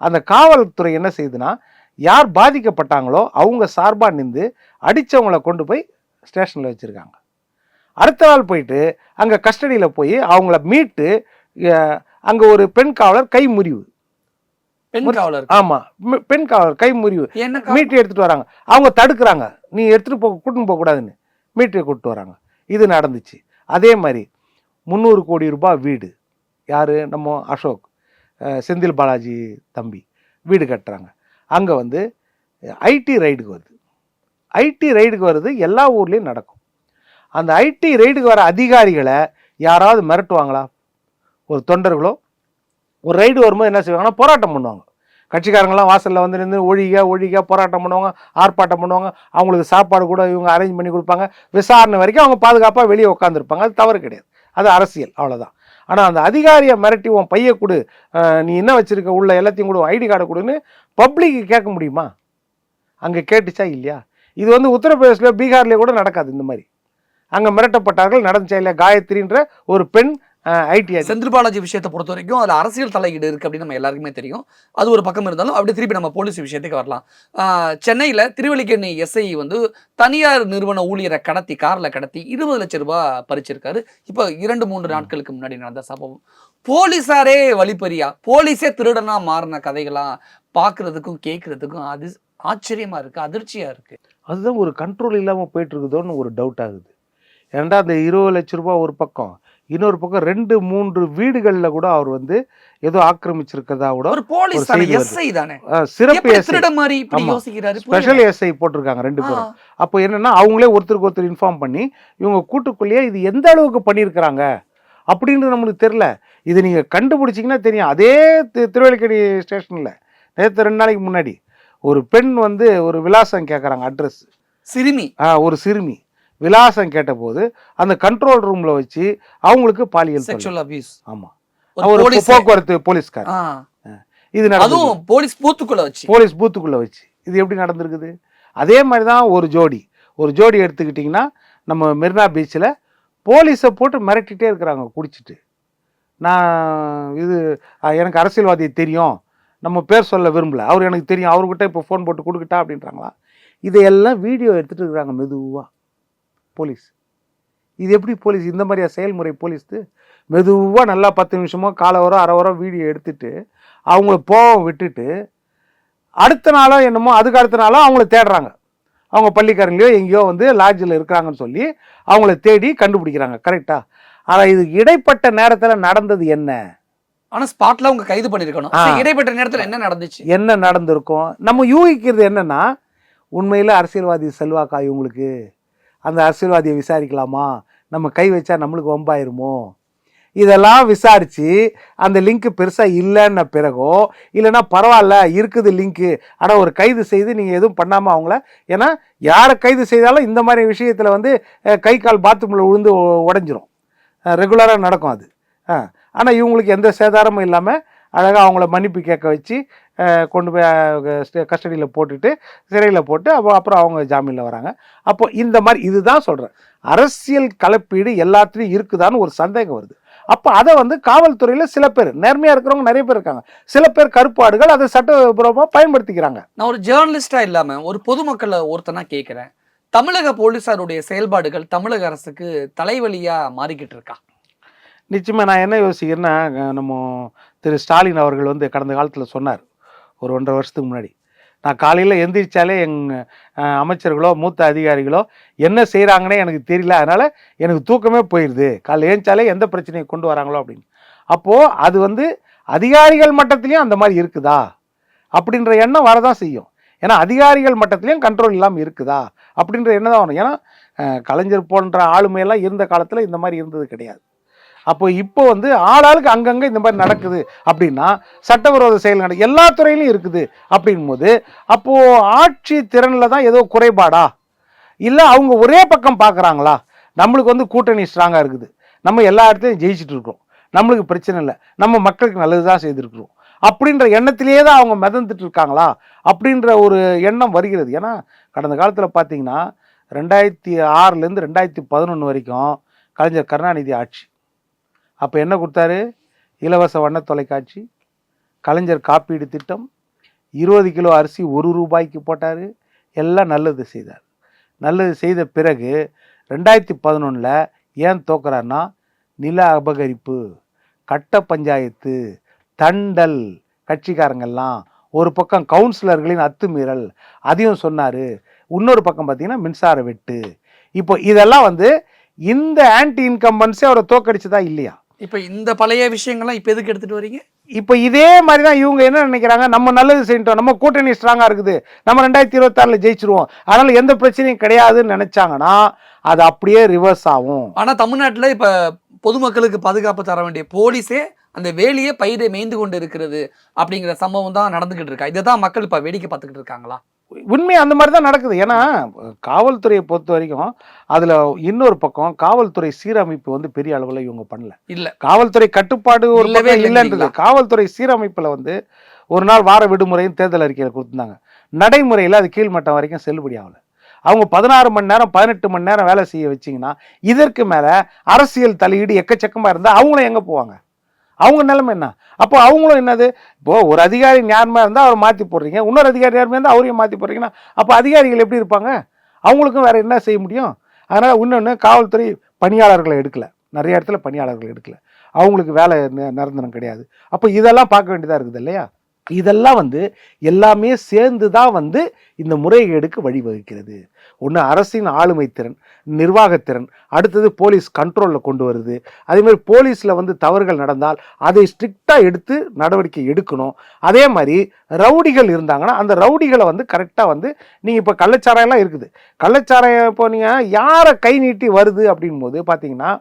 B: அந்த காவல்துறை என்ன செய்யுதுன்னா, யார் பாதிக்கப்பட்டாங்களோ அவங்க சார்பாக நின்று அடித்தவங்களை கொண்டு போய் ஸ்டேஷனில் வச்சுருக்காங்க. அடுத்த நாள் போயிட்டு அங்கே கஸ்டடியில் போய் அவங்கள மீட்டு அங்கே ஒரு பெண் காவலர் கை முறிவு, பெண் காவலர் கை முறிவு மீட்டு எடுத்துகிட்டு வராங்க. அவங்க தடுக்கிறாங்க, நீ எடுத்துகிட்டு கூட்டின்னு போகக்கூடாதுன்னு மீட்டு கூப்பிட்டு வராங்க. இது நடந்துச்சு. அதே மாதிரி 300 கோடி ரூபாய் வீடு, யார் நம்ம அசோக் செந்தில் பாலாஜி தம்பி வீடு கட்டுறாங்க. அங்கே வந்து ஐடி ரைடுக்கு வருது, எல்லா ஊர்லேயும் நடக்கும். அந்த ஐடி ரைடுக்கு வர அதிகாரிகளை யாராவது மிரட்டுவாங்களா? ஒரு தொண்டர்களோ ஒரு ரைடு வரும்போது என்ன செய்வாங்கன்னா போராட்டம் பண்ணுவாங்க. கட்சிக்காரங்களாம் வாசலில் வந்து நின்று ஒழிக போராட்டம் பண்ணுவாங்க, ஆர்ப்பாட்டம் பண்ணுவாங்க. அவங்களுக்கு சாப்பாடு கூட இவங்க அரேஞ்ச் பண்ணி கொடுப்பாங்க. விசாரணை வரைக்கும் அவங்க பாதுகாப்பாக வெளியே உட்காந்துருப்பாங்க. அது தவறு கிடையாது, அது அரசியல், அவ்வளோதான். ஆனால் அந்த அதிகாரியை மிரட்டி உன் பைய கொடு, நீ என்ன வச்சுருக்க உள்ள எல்லாத்தையும் கொடு, ஐடி கார்டை கொடுன்னு பப்ளிக்கு கேட்க முடியுமா? அங்கே கேட்டுச்சா இல்லையா? இது வந்து உத்தரப்பிரதேசில் பீகார்லேயே கூட நடக்காது இந்த மாதிரி. அங்கே மிரட்டப்பட்டார்கள், நடந்துச்சா இல்லையா? காயத்ரின்ற ஒரு பெண் ஐடி.
A: செந்தில் பாலாஜி விஷயத்தை பொறுத்த வரைக்கும் அதில் அரசியல் தலையீடு இருக்குது அப்படின்னு நம்ம எல்லாருக்குமே தெரியும். அது ஒரு பக்கம் இருந்தாலும் அப்படி திருப்பி நம்ம போலீஸ் விஷயத்துக்கு வரலாம். சென்னையில் திருவல்லிக்கேணி எஸ்ஐ வந்து தனியார் நிறுவன ஊழியரை காரில் கடத்தி 20 லட்சம் ரூபாய் பறிச்சிருக்காரு. இப்போ 2-3 நாட்களுக்கு முன்னாடி நடந்த சம்பவம். போலீஸாரே வழிப்பறியா, போலீஸே திருடனா மாறின கதைகளாம் பார்க்கறதுக்கும் கேட்கறதுக்கும் அது ஆச்சரியமா இருக்கு, அதிர்ச்சியா இருக்கு.
B: அதுதான் ஒரு கண்ட்ரோல் இல்லாமல் போயிட்டு இருக்குதோன்னு ஒரு டவுட் ஆகுது. ஏன்டா அந்த 20 லட்சம் ரூபாய் ஒரு பக்கம், இன்னொரு பக்கம் 2-3 வீடுகளில் கூட அவர் வந்து ஏதோ ஆக்கிரமிச்சிருக்கிறதா கூட
A: ஒரு போலீஸ் எஸ்ஐ தானே,
B: சிறப்பு ஸ்பெஷல் எஸ்ஐ போட்டிருக்காங்க 2 பேரும். அப்போ என்னன்னா அவங்களே ஒருத்தருக்கு ஒருத்தர் இன்ஃபார்ம் பண்ணி இவங்க கூட்டுக்குள்ளேயே இது எந்த அளவுக்கு பண்ணியிருக்கிறாங்க அப்படின்றது நம்மளுக்கு தெரியல. இது நீங்கள் கண்டுபிடிச்சிங்கன்னா தெரியும். அதே திருவல்லிக்கேணி ஸ்டேஷனில் நேற்று 2 நாளைக்கு முன்னாடி ஒரு பெண் வந்து ஒரு விலாசம் கேட்குறாங்க, அட்ரஸ்.
A: சிறுமி,
B: ஒரு சிறுமி விலாசம் கேட்டபோது அந்த கண்ட்ரோல் ரூம்ல வச்சு அவங்களுக்கு பாலியல்
A: செக்ஷுவல் அபியூஸ்.
B: ஆமா, போக்குவரத்து போலீஸ்கார். இது
A: அதுவும் போலீஸ்
B: பூத்துக்குள்ள வச்சு இது எப்படி நடந்திருக்குது? அதே மாதிரி தான் ஒரு ஜோடி எடுத்துக்கிட்டிங்கன்னா நம்ம மெரினா பீச்சில் போலீஸை போட்டு மிரட்டிகிட்டே இருக்கிறாங்க குடிச்சிட்டு. நான் இது எனக்கு அரசியல்வாதியை தெரியும், நம்ம பேர் சொல்ல விரும்பல, அவர் எனக்கு தெரியும், அவர்கிட்ட இப்போ ஃபோன் போட்டு கொடுக்கிட்டா அப்படின்றாங்களா? இதையெல்லாம் வீடியோ எடுத்துகிட்டு இருக்கிறாங்க மெதுவாக போலீஸ். இது எப்படி போலீஸ் இந்த மாதிரியா செயல்முறை? போலீஸ் மெதுவாக நல்லா 10 நிமிஷமோ காலை அரை வரம் வீடியோ எடுத்துட்டு அவங்கள விட்டுட்டு அடுத்த நாளோ என்னமோ அதுக்கு அடுத்த நாளோ அவங்கள தேடுறாங்க. அவங்க பள்ளிக்காரங்களையோ எங்கேயோ வந்து லாட்ஜில் இருக்கிறாங்கன்னு சொல்லி அவங்கள தேடி கண்டுபிடிக்கிறாங்க. கரெக்டா? ஆனால் இது இடைப்பட்ட நேரத்தில் நடந்தது என்ன?
A: ஆனால் ஸ்பாட்ல அவங்க கைது பண்ணியிருக்கணும். இடைப்பட்ட நேரத்தில் என்ன
B: நடந்திருக்கும்? நம்ம யூகிக்கிறது என்னன்னா, உண்மையில் அரசியல்வாதி செல்வாக்கா இவங்களுக்கு, அந்த அரசியல்வாதியை விசாரிக்கலாமா, நம்ம கை வச்சா நம்மளுக்கு வம்பாயிருமோ, இதெல்லாம் விசாரித்து அந்த லிங்க்கு பெருசாக இல்லைன்ன பிறகோ, இல்லைன்னா பரவாயில்ல இருக்குது லிங்க்கு, ஆனால் ஒரு கைது செய்து நீங்கள் எதுவும் பண்ணாமல் அவங்கள, ஏன்னா யாரை கைது செய்தாலும் இந்த மாதிரி விஷயத்தில் வந்து கை கால் பாத்ரூமில் விழுந்து உடஞ்சிரும், ரெகுலராக நடக்கும் அது. ஆனால் இவங்களுக்கு எந்த சேதாரமும் இல்லாமல் அழகாக அவங்கள மன்னிப்பு கேட்க வச்சு கொண்டு போய் கஸ்டடியில் போட்டுட்டு சிறையில் போட்டு அப்புறம் அவங்க ஜாமீனில் வராங்க. அப்போ இந்த மாதிரி இதுதான் சொல்கிறேன், அரசியல் கலப்பீடு எல்லாத்துலேயும் இருக்குதான்னு ஒரு சந்தேகம் வருது. அப்போ அதை வந்து காவல்துறையில் சில பேர் நேர்மையாக இருக்கிறவங்க நிறைய பேர் இருக்காங்க, சில பேர் கருப்பாடுகள் அதை சட்டபூர்வமாக பயன்படுத்திக்கிறாங்க.
A: நான் ஒரு ஜேர்னலிஸ்டாக இல்லாமல் ஒரு பொதுமக்களை ஒருத்தனா கேட்குறேன், தமிழக போலீஸாருடைய செயல்பாடுகள் தமிழக அரசுக்கு தலைவலியாக மாறிக்கிட்டு இருக்கா?
B: நிச்சயமாக. நான் என்ன யோசிக்கிறேன்னா, நம்ம திரு ஸ்டாலின் அவர்கள் வந்து கடந்த காலத்தில் சொன்னார், ஒரு 1.5 வருஷத்துக்கு முன்னாடி, நான் காலையில் எந்திரிச்சாலே எங்கள் அமைச்சர்களோ மூத்த அதிகாரிகளோ என்ன செய்கிறாங்கன்னே எனக்கு தெரியல, அதனால் எனக்கு தூக்கமே போயிடுது, காலையில் ஏஞ்சாலே எந்த பிரச்சனையை கொண்டு வராங்களோ அப்படின்னு. அப்போது அது வந்து அதிகாரிகள் மட்டத்துலேயும் அந்த மாதிரி இருக்குதா அப்படின்ற எண்ணம் வரதான் செய்யும். ஏன்னா அதிகாரிகள் மட்டத்துலேயும் கண்ட்ரோல் இல்லாமல் இருக்குதா அப்படின்ற எண்ணம் தான் வரும். ஏன்னா கலைஞர் போன்ற ஆளுமையெல்லாம் இருந்த காலத்தில் இந்த மாதிரி இருந்தது கிடையாது. அப்போ இப்போ வந்து ஆளாளுக்கு அங்கங்கே இந்த மாதிரி நடக்குது அப்படின்னா, சட்டவிரோத செயல் எல்லா துறையிலையும் இருக்குது அப்படின் போது, அப்போது ஆட்சி திறனில் தான் ஏதோ குறைபாடா, இல்லை அவங்க ஒரே பக்கம் பார்க்குறாங்களா? நம்மளுக்கு வந்து கூட்டணி ஸ்ட்ராங்காக இருக்குது, நம்ம எல்லா இடத்துலையும் ஜெயிச்சுட்டு இருக்கோம், நம்மளுக்கு பிரச்சனை இல்லை, நம்ம மக்களுக்கு நல்லது தான் செய்திருக்கிறோம் அப்படின்ற எண்ணத்திலேயே தான் அவங்க மிதந்துட்டு இருக்காங்களா அப்படின்ற ஒரு எண்ணம் வருகிறது. ஏன்னா கடந்த காலத்தில் பார்த்தீங்கன்னா 2006லேருந்து 2011 வரைக்கும் கலைஞர் கருணாநிதி ஆட்சி. அப்போ என்ன கொடுத்தாரு? இலவச வண்ண தொலைக்காட்சி, கலைஞர் காப்பீடு திட்டம், 20 கிலோ அரிசி 1 ரூபாய்க்கு போட்டார், எல்லாம் நல்லது செய்தார். நல்லது செய்த பிறகு 2011 ஏன் தோக்குறாருன்னா, நில அபகரிப்பு, கட்ட பஞ்சாயத்து, தண்டல், கட்சிக்காரங்கள்லாம் ஒரு பக்கம் கவுன்சிலர்களின் அத்துமீறல் அதையும் சொன்னார், இன்னொரு பக்கம் பார்த்தீங்கன்னா மின்சார வெட்டு. இப்போ இதெல்லாம் வந்து இந்த ஆன்டி இன்கம்பன்ஸே அவரை தோக்கடிச்சதா இல்லையா?
A: இப்போ இந்த பழைய விஷயங்கள்லாம் இப்போ எதுக்கு எடுத்துகிட்டு வரீங்க?
B: இப்போ இதே மாதிரி தான் இவங்க என்ன நினைக்கிறாங்க, நம்ம நல்லது செஞ்சிட்டோம், நம்ம கூட்டணி ஸ்ட்ராங்காக இருக்குது, நம்ம 2026 ஜெயிச்சிருவோம், அதனால் எந்த பிரச்சனையும் கிடையாதுன்னு நினச்சாங்கன்னா அது அப்படியே ரிவர்ஸ் ஆகும்.
A: ஆனால் தமிழ்நாட்டில் இப்போ பொதுமக்களுக்கு பாதுகாப்பு தர வேண்டிய போலீஸே அந்த வேலியே பயிரை மேய்ந்து கொண்டு இருக்கிறது அப்படிங்கிற சம்பவம் தான் நடந்துகிட்டு இருக்கா? இதை தான் மக்கள் இப்ப வேடிக்கை பார்த்துக்கிட்டு இருக்காங்களா?
B: உண்மை அந்த மாதிரி தான் நடக்குது. ஏன்னா காவல்துறையை பொறுத்த வரைக்கும் அதில் இன்னொரு பக்கம் காவல்துறை சீரமைப்பு வந்து பெரிய அளவில் இவங்க பண்ணல.
A: இல்ல
B: காவல்துறை கட்டுப்பாடு ஒரு
A: இல்லவே
B: பக்கம் இல்லைன்றது. காவல்துறை சீரமைப்பில் வந்து ஒரு நாள் வார விடுமுறையும் தேர்தல் அறிக்கையில் கொடுத்துருந்தாங்க. நடைமுறையில் அது கீழ்மட்டம் வரைக்கும் செல்லுபடி ஆகலை. அவங்க 16 மணி நேரம் 18 மணி நேரம் வேலை செய்ய வச்சிங்கன்னா இதற்கு மேலே அரசியல் தலையீடு எக்கச்சக்கமாக இருந்தால் அவங்களும் எங்கே போவாங்க? அவங்க நிலைமை என்ன? அப்போ அவங்களும் என்னது, இப்போ ஒரு அதிகாரி ஞானமாக இருந்தால் அவர் மாற்றி போடுறீங்க, இன்னொரு அதிகாரி யாருமே இருந்தால் அவரையும் மாற்றி போடுறீங்கன்னா அப்போ அதிகாரிகள் எப்படி இருப்பாங்க? அவங்களுக்கும் வேற என்ன செய்ய முடியும்? அதனால் இன்னொன்று, காவல்துறை பணியாளர்களை எடுக்கலை, நிறைய இடத்துல பணியாளர்கள் எடுக்கலை, அவங்களுக்கு வேலை நிரந்தரம் கிடையாது. அப்போ இதெல்லாம் பார்க்க வேண்டியதாக இருக்குது இல்லையா? இதெல்லாம் வந்து எல்லாமே சேர்ந்து தான் வந்து இந்த முறைகேடுக்கு வழிவகுக்கிறது. ஒன்று அரசின் ஆளுமை திறன், நிர்வாகத்திறன், அடுத்தது போலீஸ் கண்ட்ரோலில் கொண்டு வருது. அதேமாதிரி போலீஸில் வந்து தவறுகள் நடந்தால் அதை ஸ்ட்ரிக்டாக எடுத்து நடவடிக்கை எடுக்கணும். அதே மாதிரி ரவுடிகள் இருந்தாங்கன்னா அந்த ரவுடிகளை வந்து கரெக்டாக வந்து நீங்கள் இப்போ கள்ளச்சாராயம்லாம் இருக்குது. கள்ளச்சாராயம் இப்போ நீங்கள் யாரை கை நீட்டி வருது அப்படின் போது பார்த்தீங்கன்னா,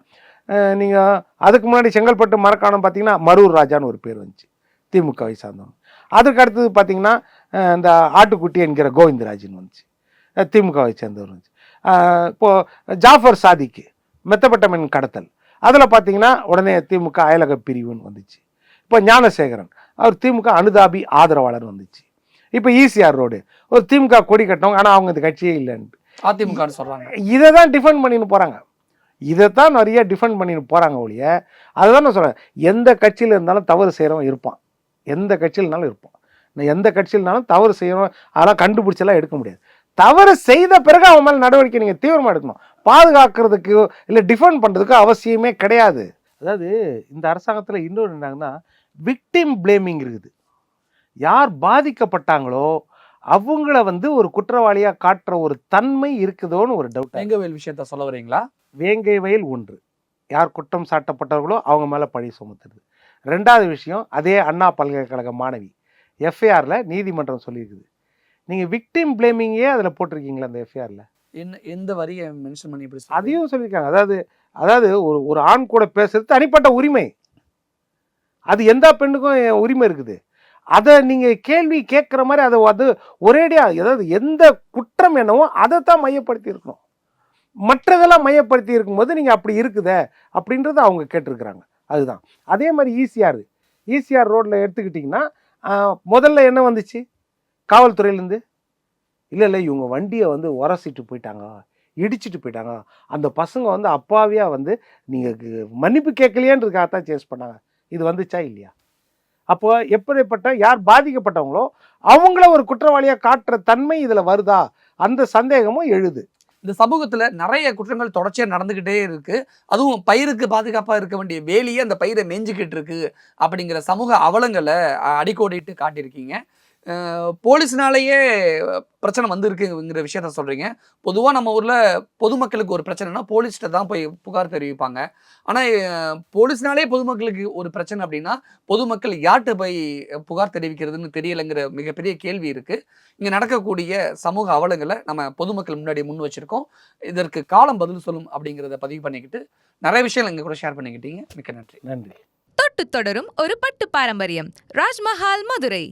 B: நீங்கள் அதுக்கு முன்னாடி செங்கல்பட்டு மரக்காணம் பார்த்தீங்கன்னா மரூர் ராஜான்னு ஒரு பேர் வந்துச்சு, திமுகவை சார்ந்தவங்க. அதுக்கு அடுத்தது பார்த்தீங்கன்னா இந்த ஆட்டுக்குட்டி என்கிற கோவிந்தராஜன் வந்துச்சு, திமுகவை சேர்ந்தவர் வந்துச்சு. இப்போது ஜாஃபர் சாதிக்கு மெத்தப்பட்டமன் கடத்தல், அதில் பார்த்தீங்கன்னா உடனே திமுக அயலக பிரிவுன்னு வந்துச்சு. இப்போ ஞானசேகரன் அவர் திமுக அனுதாபி ஆதரவாளர் வந்துச்சு. இப்போ ஈசிஆர் ரோடு ஒரு திமுக கொடி கட்டினவங்க, ஆனால் அவங்க இந்த கட்சியே இல்லைன்னு
A: அதிமுகன்னு சொல்கிறாங்க.
B: இதை தான் டிஃபெண்ட் பண்ணின்னு போகிறாங்க. இதைத்தான் நிறைய டிஃபெண்ட் பண்ணிட்டு போகிறாங்க ஒழிய, அதுதான் நான் சொல்கிறேன், எந்த கட்சியில் இருந்தாலும் தவறு செய்கிறவன் இருப்பான், எந்த கட்சியில்னாலும் இருப்பான். எந்த கட்சியில்னாலும் தவறு செய்யணும், அதெல்லாம் கண்டுபிடிச்செல்லாம் எடுக்க முடியாது. தவறு செய்த பிறகு அவன் மேலே நடவடிக்கை நீங்கள் தீவிரமாக எடுக்கணும். பாதுகாக்கிறதுக்கு இல்லை டிஃபெண்ட் பண்ணுறதுக்கு அவசியமே கிடையாது. அதாவது இந்த அரசாங்கத்தில் இன்னொரு என்னங்கன்னா, விக்டிம் பிளேமிங் இருக்குது. யார் பாதிக்கப்பட்டாங்களோ அவங்கள வந்து ஒரு குற்றவாளியாக காட்டுற ஒரு தன்மை இருக்குதோன்னு ஒரு டவுட்.
A: வேங்கவேல் விஷயத்த சொல்ல வரீங்களா?
B: வேங்கை வயல் ஒன்று, யார் குற்றம் சாட்டப்பட்டவர்களோ அவங்க மேலே பழி சுமத்துறது. ரெண்டாவது விஷயம், அதே அண்ணா பல்கலைக்கழக மாணவி எஃப்ஐஆரில் நீதிமன்றம் சொல்லியிருக்குது, நீங்கள் விக்டிம் பிளேமிங்கே அதில் போட்டிருக்கீங்களா அந்த எஃப்ஐஆரில்?
A: எந்த வரியை மென்ஷன் பண்ணி எப்படி
B: அதையும் சொல்லியிருக்காங்க. அதாவது ஒரு ஆண் கூட பேசுறது தனிப்பட்ட உரிமை, அது எந்த பெண்ணுக்கும் உரிமை இருக்குது. அதை நீங்கள் கேள்வி கேட்குற மாதிரி அது ஒரேடியாக, அதாவது எந்த குற்றம் என்னவோ அதை தான் மையப்படுத்தி இருக்கணும். மற்றதெல்லாம் மையப்படுத்தி இருக்கும்போது நீங்கள் அப்படி இருக்குதே அப்படின்றத அவங்க கேட்டிருக்கிறாங்க. அதுதான். அதே மாதிரி ஈசிஆர் ரோட்டில் எடுத்துக்கிட்டிங்கன்னா முதல்ல என்ன வந்துச்சு காவல்துறையிலேருந்து, இல்லை இவங்க வண்டியை வந்து உரசிட்டு போயிட்டாங்க, இடிச்சிட்டு போயிட்டாங்க, அந்த பசங்க வந்து அப்பாவியாக வந்து நீங்கள் மன்னிப்பு கேட்கலையேன்றதுக்காகத்தான் சேஸ் பண்ணாங்க. இது வந்துச்சா இல்லையா? அப்போ எப்படிப்பட்ட யார் பாதிக்கப்பட்டவங்களோ அவங்கள ஒரு குற்றவாளியாக காட்டுற தன்மை இதில் வருதா, அந்த சந்தேகமும் எழுது.
A: இந்த சமூகத்துல நிறைய குற்றங்கள் தொடர்ச்சியா நடந்துகிட்டே இருக்கு. அதுவும் பயிருக்கு பாதுகாப்பா இருக்க வேண்டிய வேலியே அந்த பயிரை மேய்ஞ்சிக்கிட்டு இருக்கு அப்படிங்கிற சமூக அவலங்களை அடிக்கோடிட்டு காட்டியிருக்கீங்க. போலீஸ்னாலேயே பிரச்சனை வந்திருக்குங்கிற விஷயத்த சொல்றீங்க. பொதுவாக நம்ம ஊர்ல பொதுமக்களுக்கு ஒரு பிரச்சனைனா போலீஸ்கிட்ட தான் போய் புகார் தெரிவிப்பாங்க. ஆனால் போலீஸ்னாலே பொதுமக்களுக்கு ஒரு பிரச்சனை அப்படின்னா பொதுமக்கள் யார்கிட்ட போய் புகார் தெரிவிக்கிறதுன்னு தெரியலைங்கிற மிகப்பெரிய கேள்வி இருக்கு. இங்கே நடக்கக்கூடிய சமூக அவலங்களை நம்ம பொதுமக்கள் முன்னாடி முன் வச்சிருக்கோம். இதற்கு காலம் பதில் சொல்லும் அப்படிங்கிறத பதிவு பண்ணிக்கிட்டு நிறைய விஷயங்கள் எங்க கூட ஷேர் பண்ணிக்கிட்டீங்க. மிக்க நன்றி.
B: நன்றி.
C: தொட்டு தொடரும் ஒரு பட்டு பாரம்பரியம். ராஜ்மஹால் மதுரை.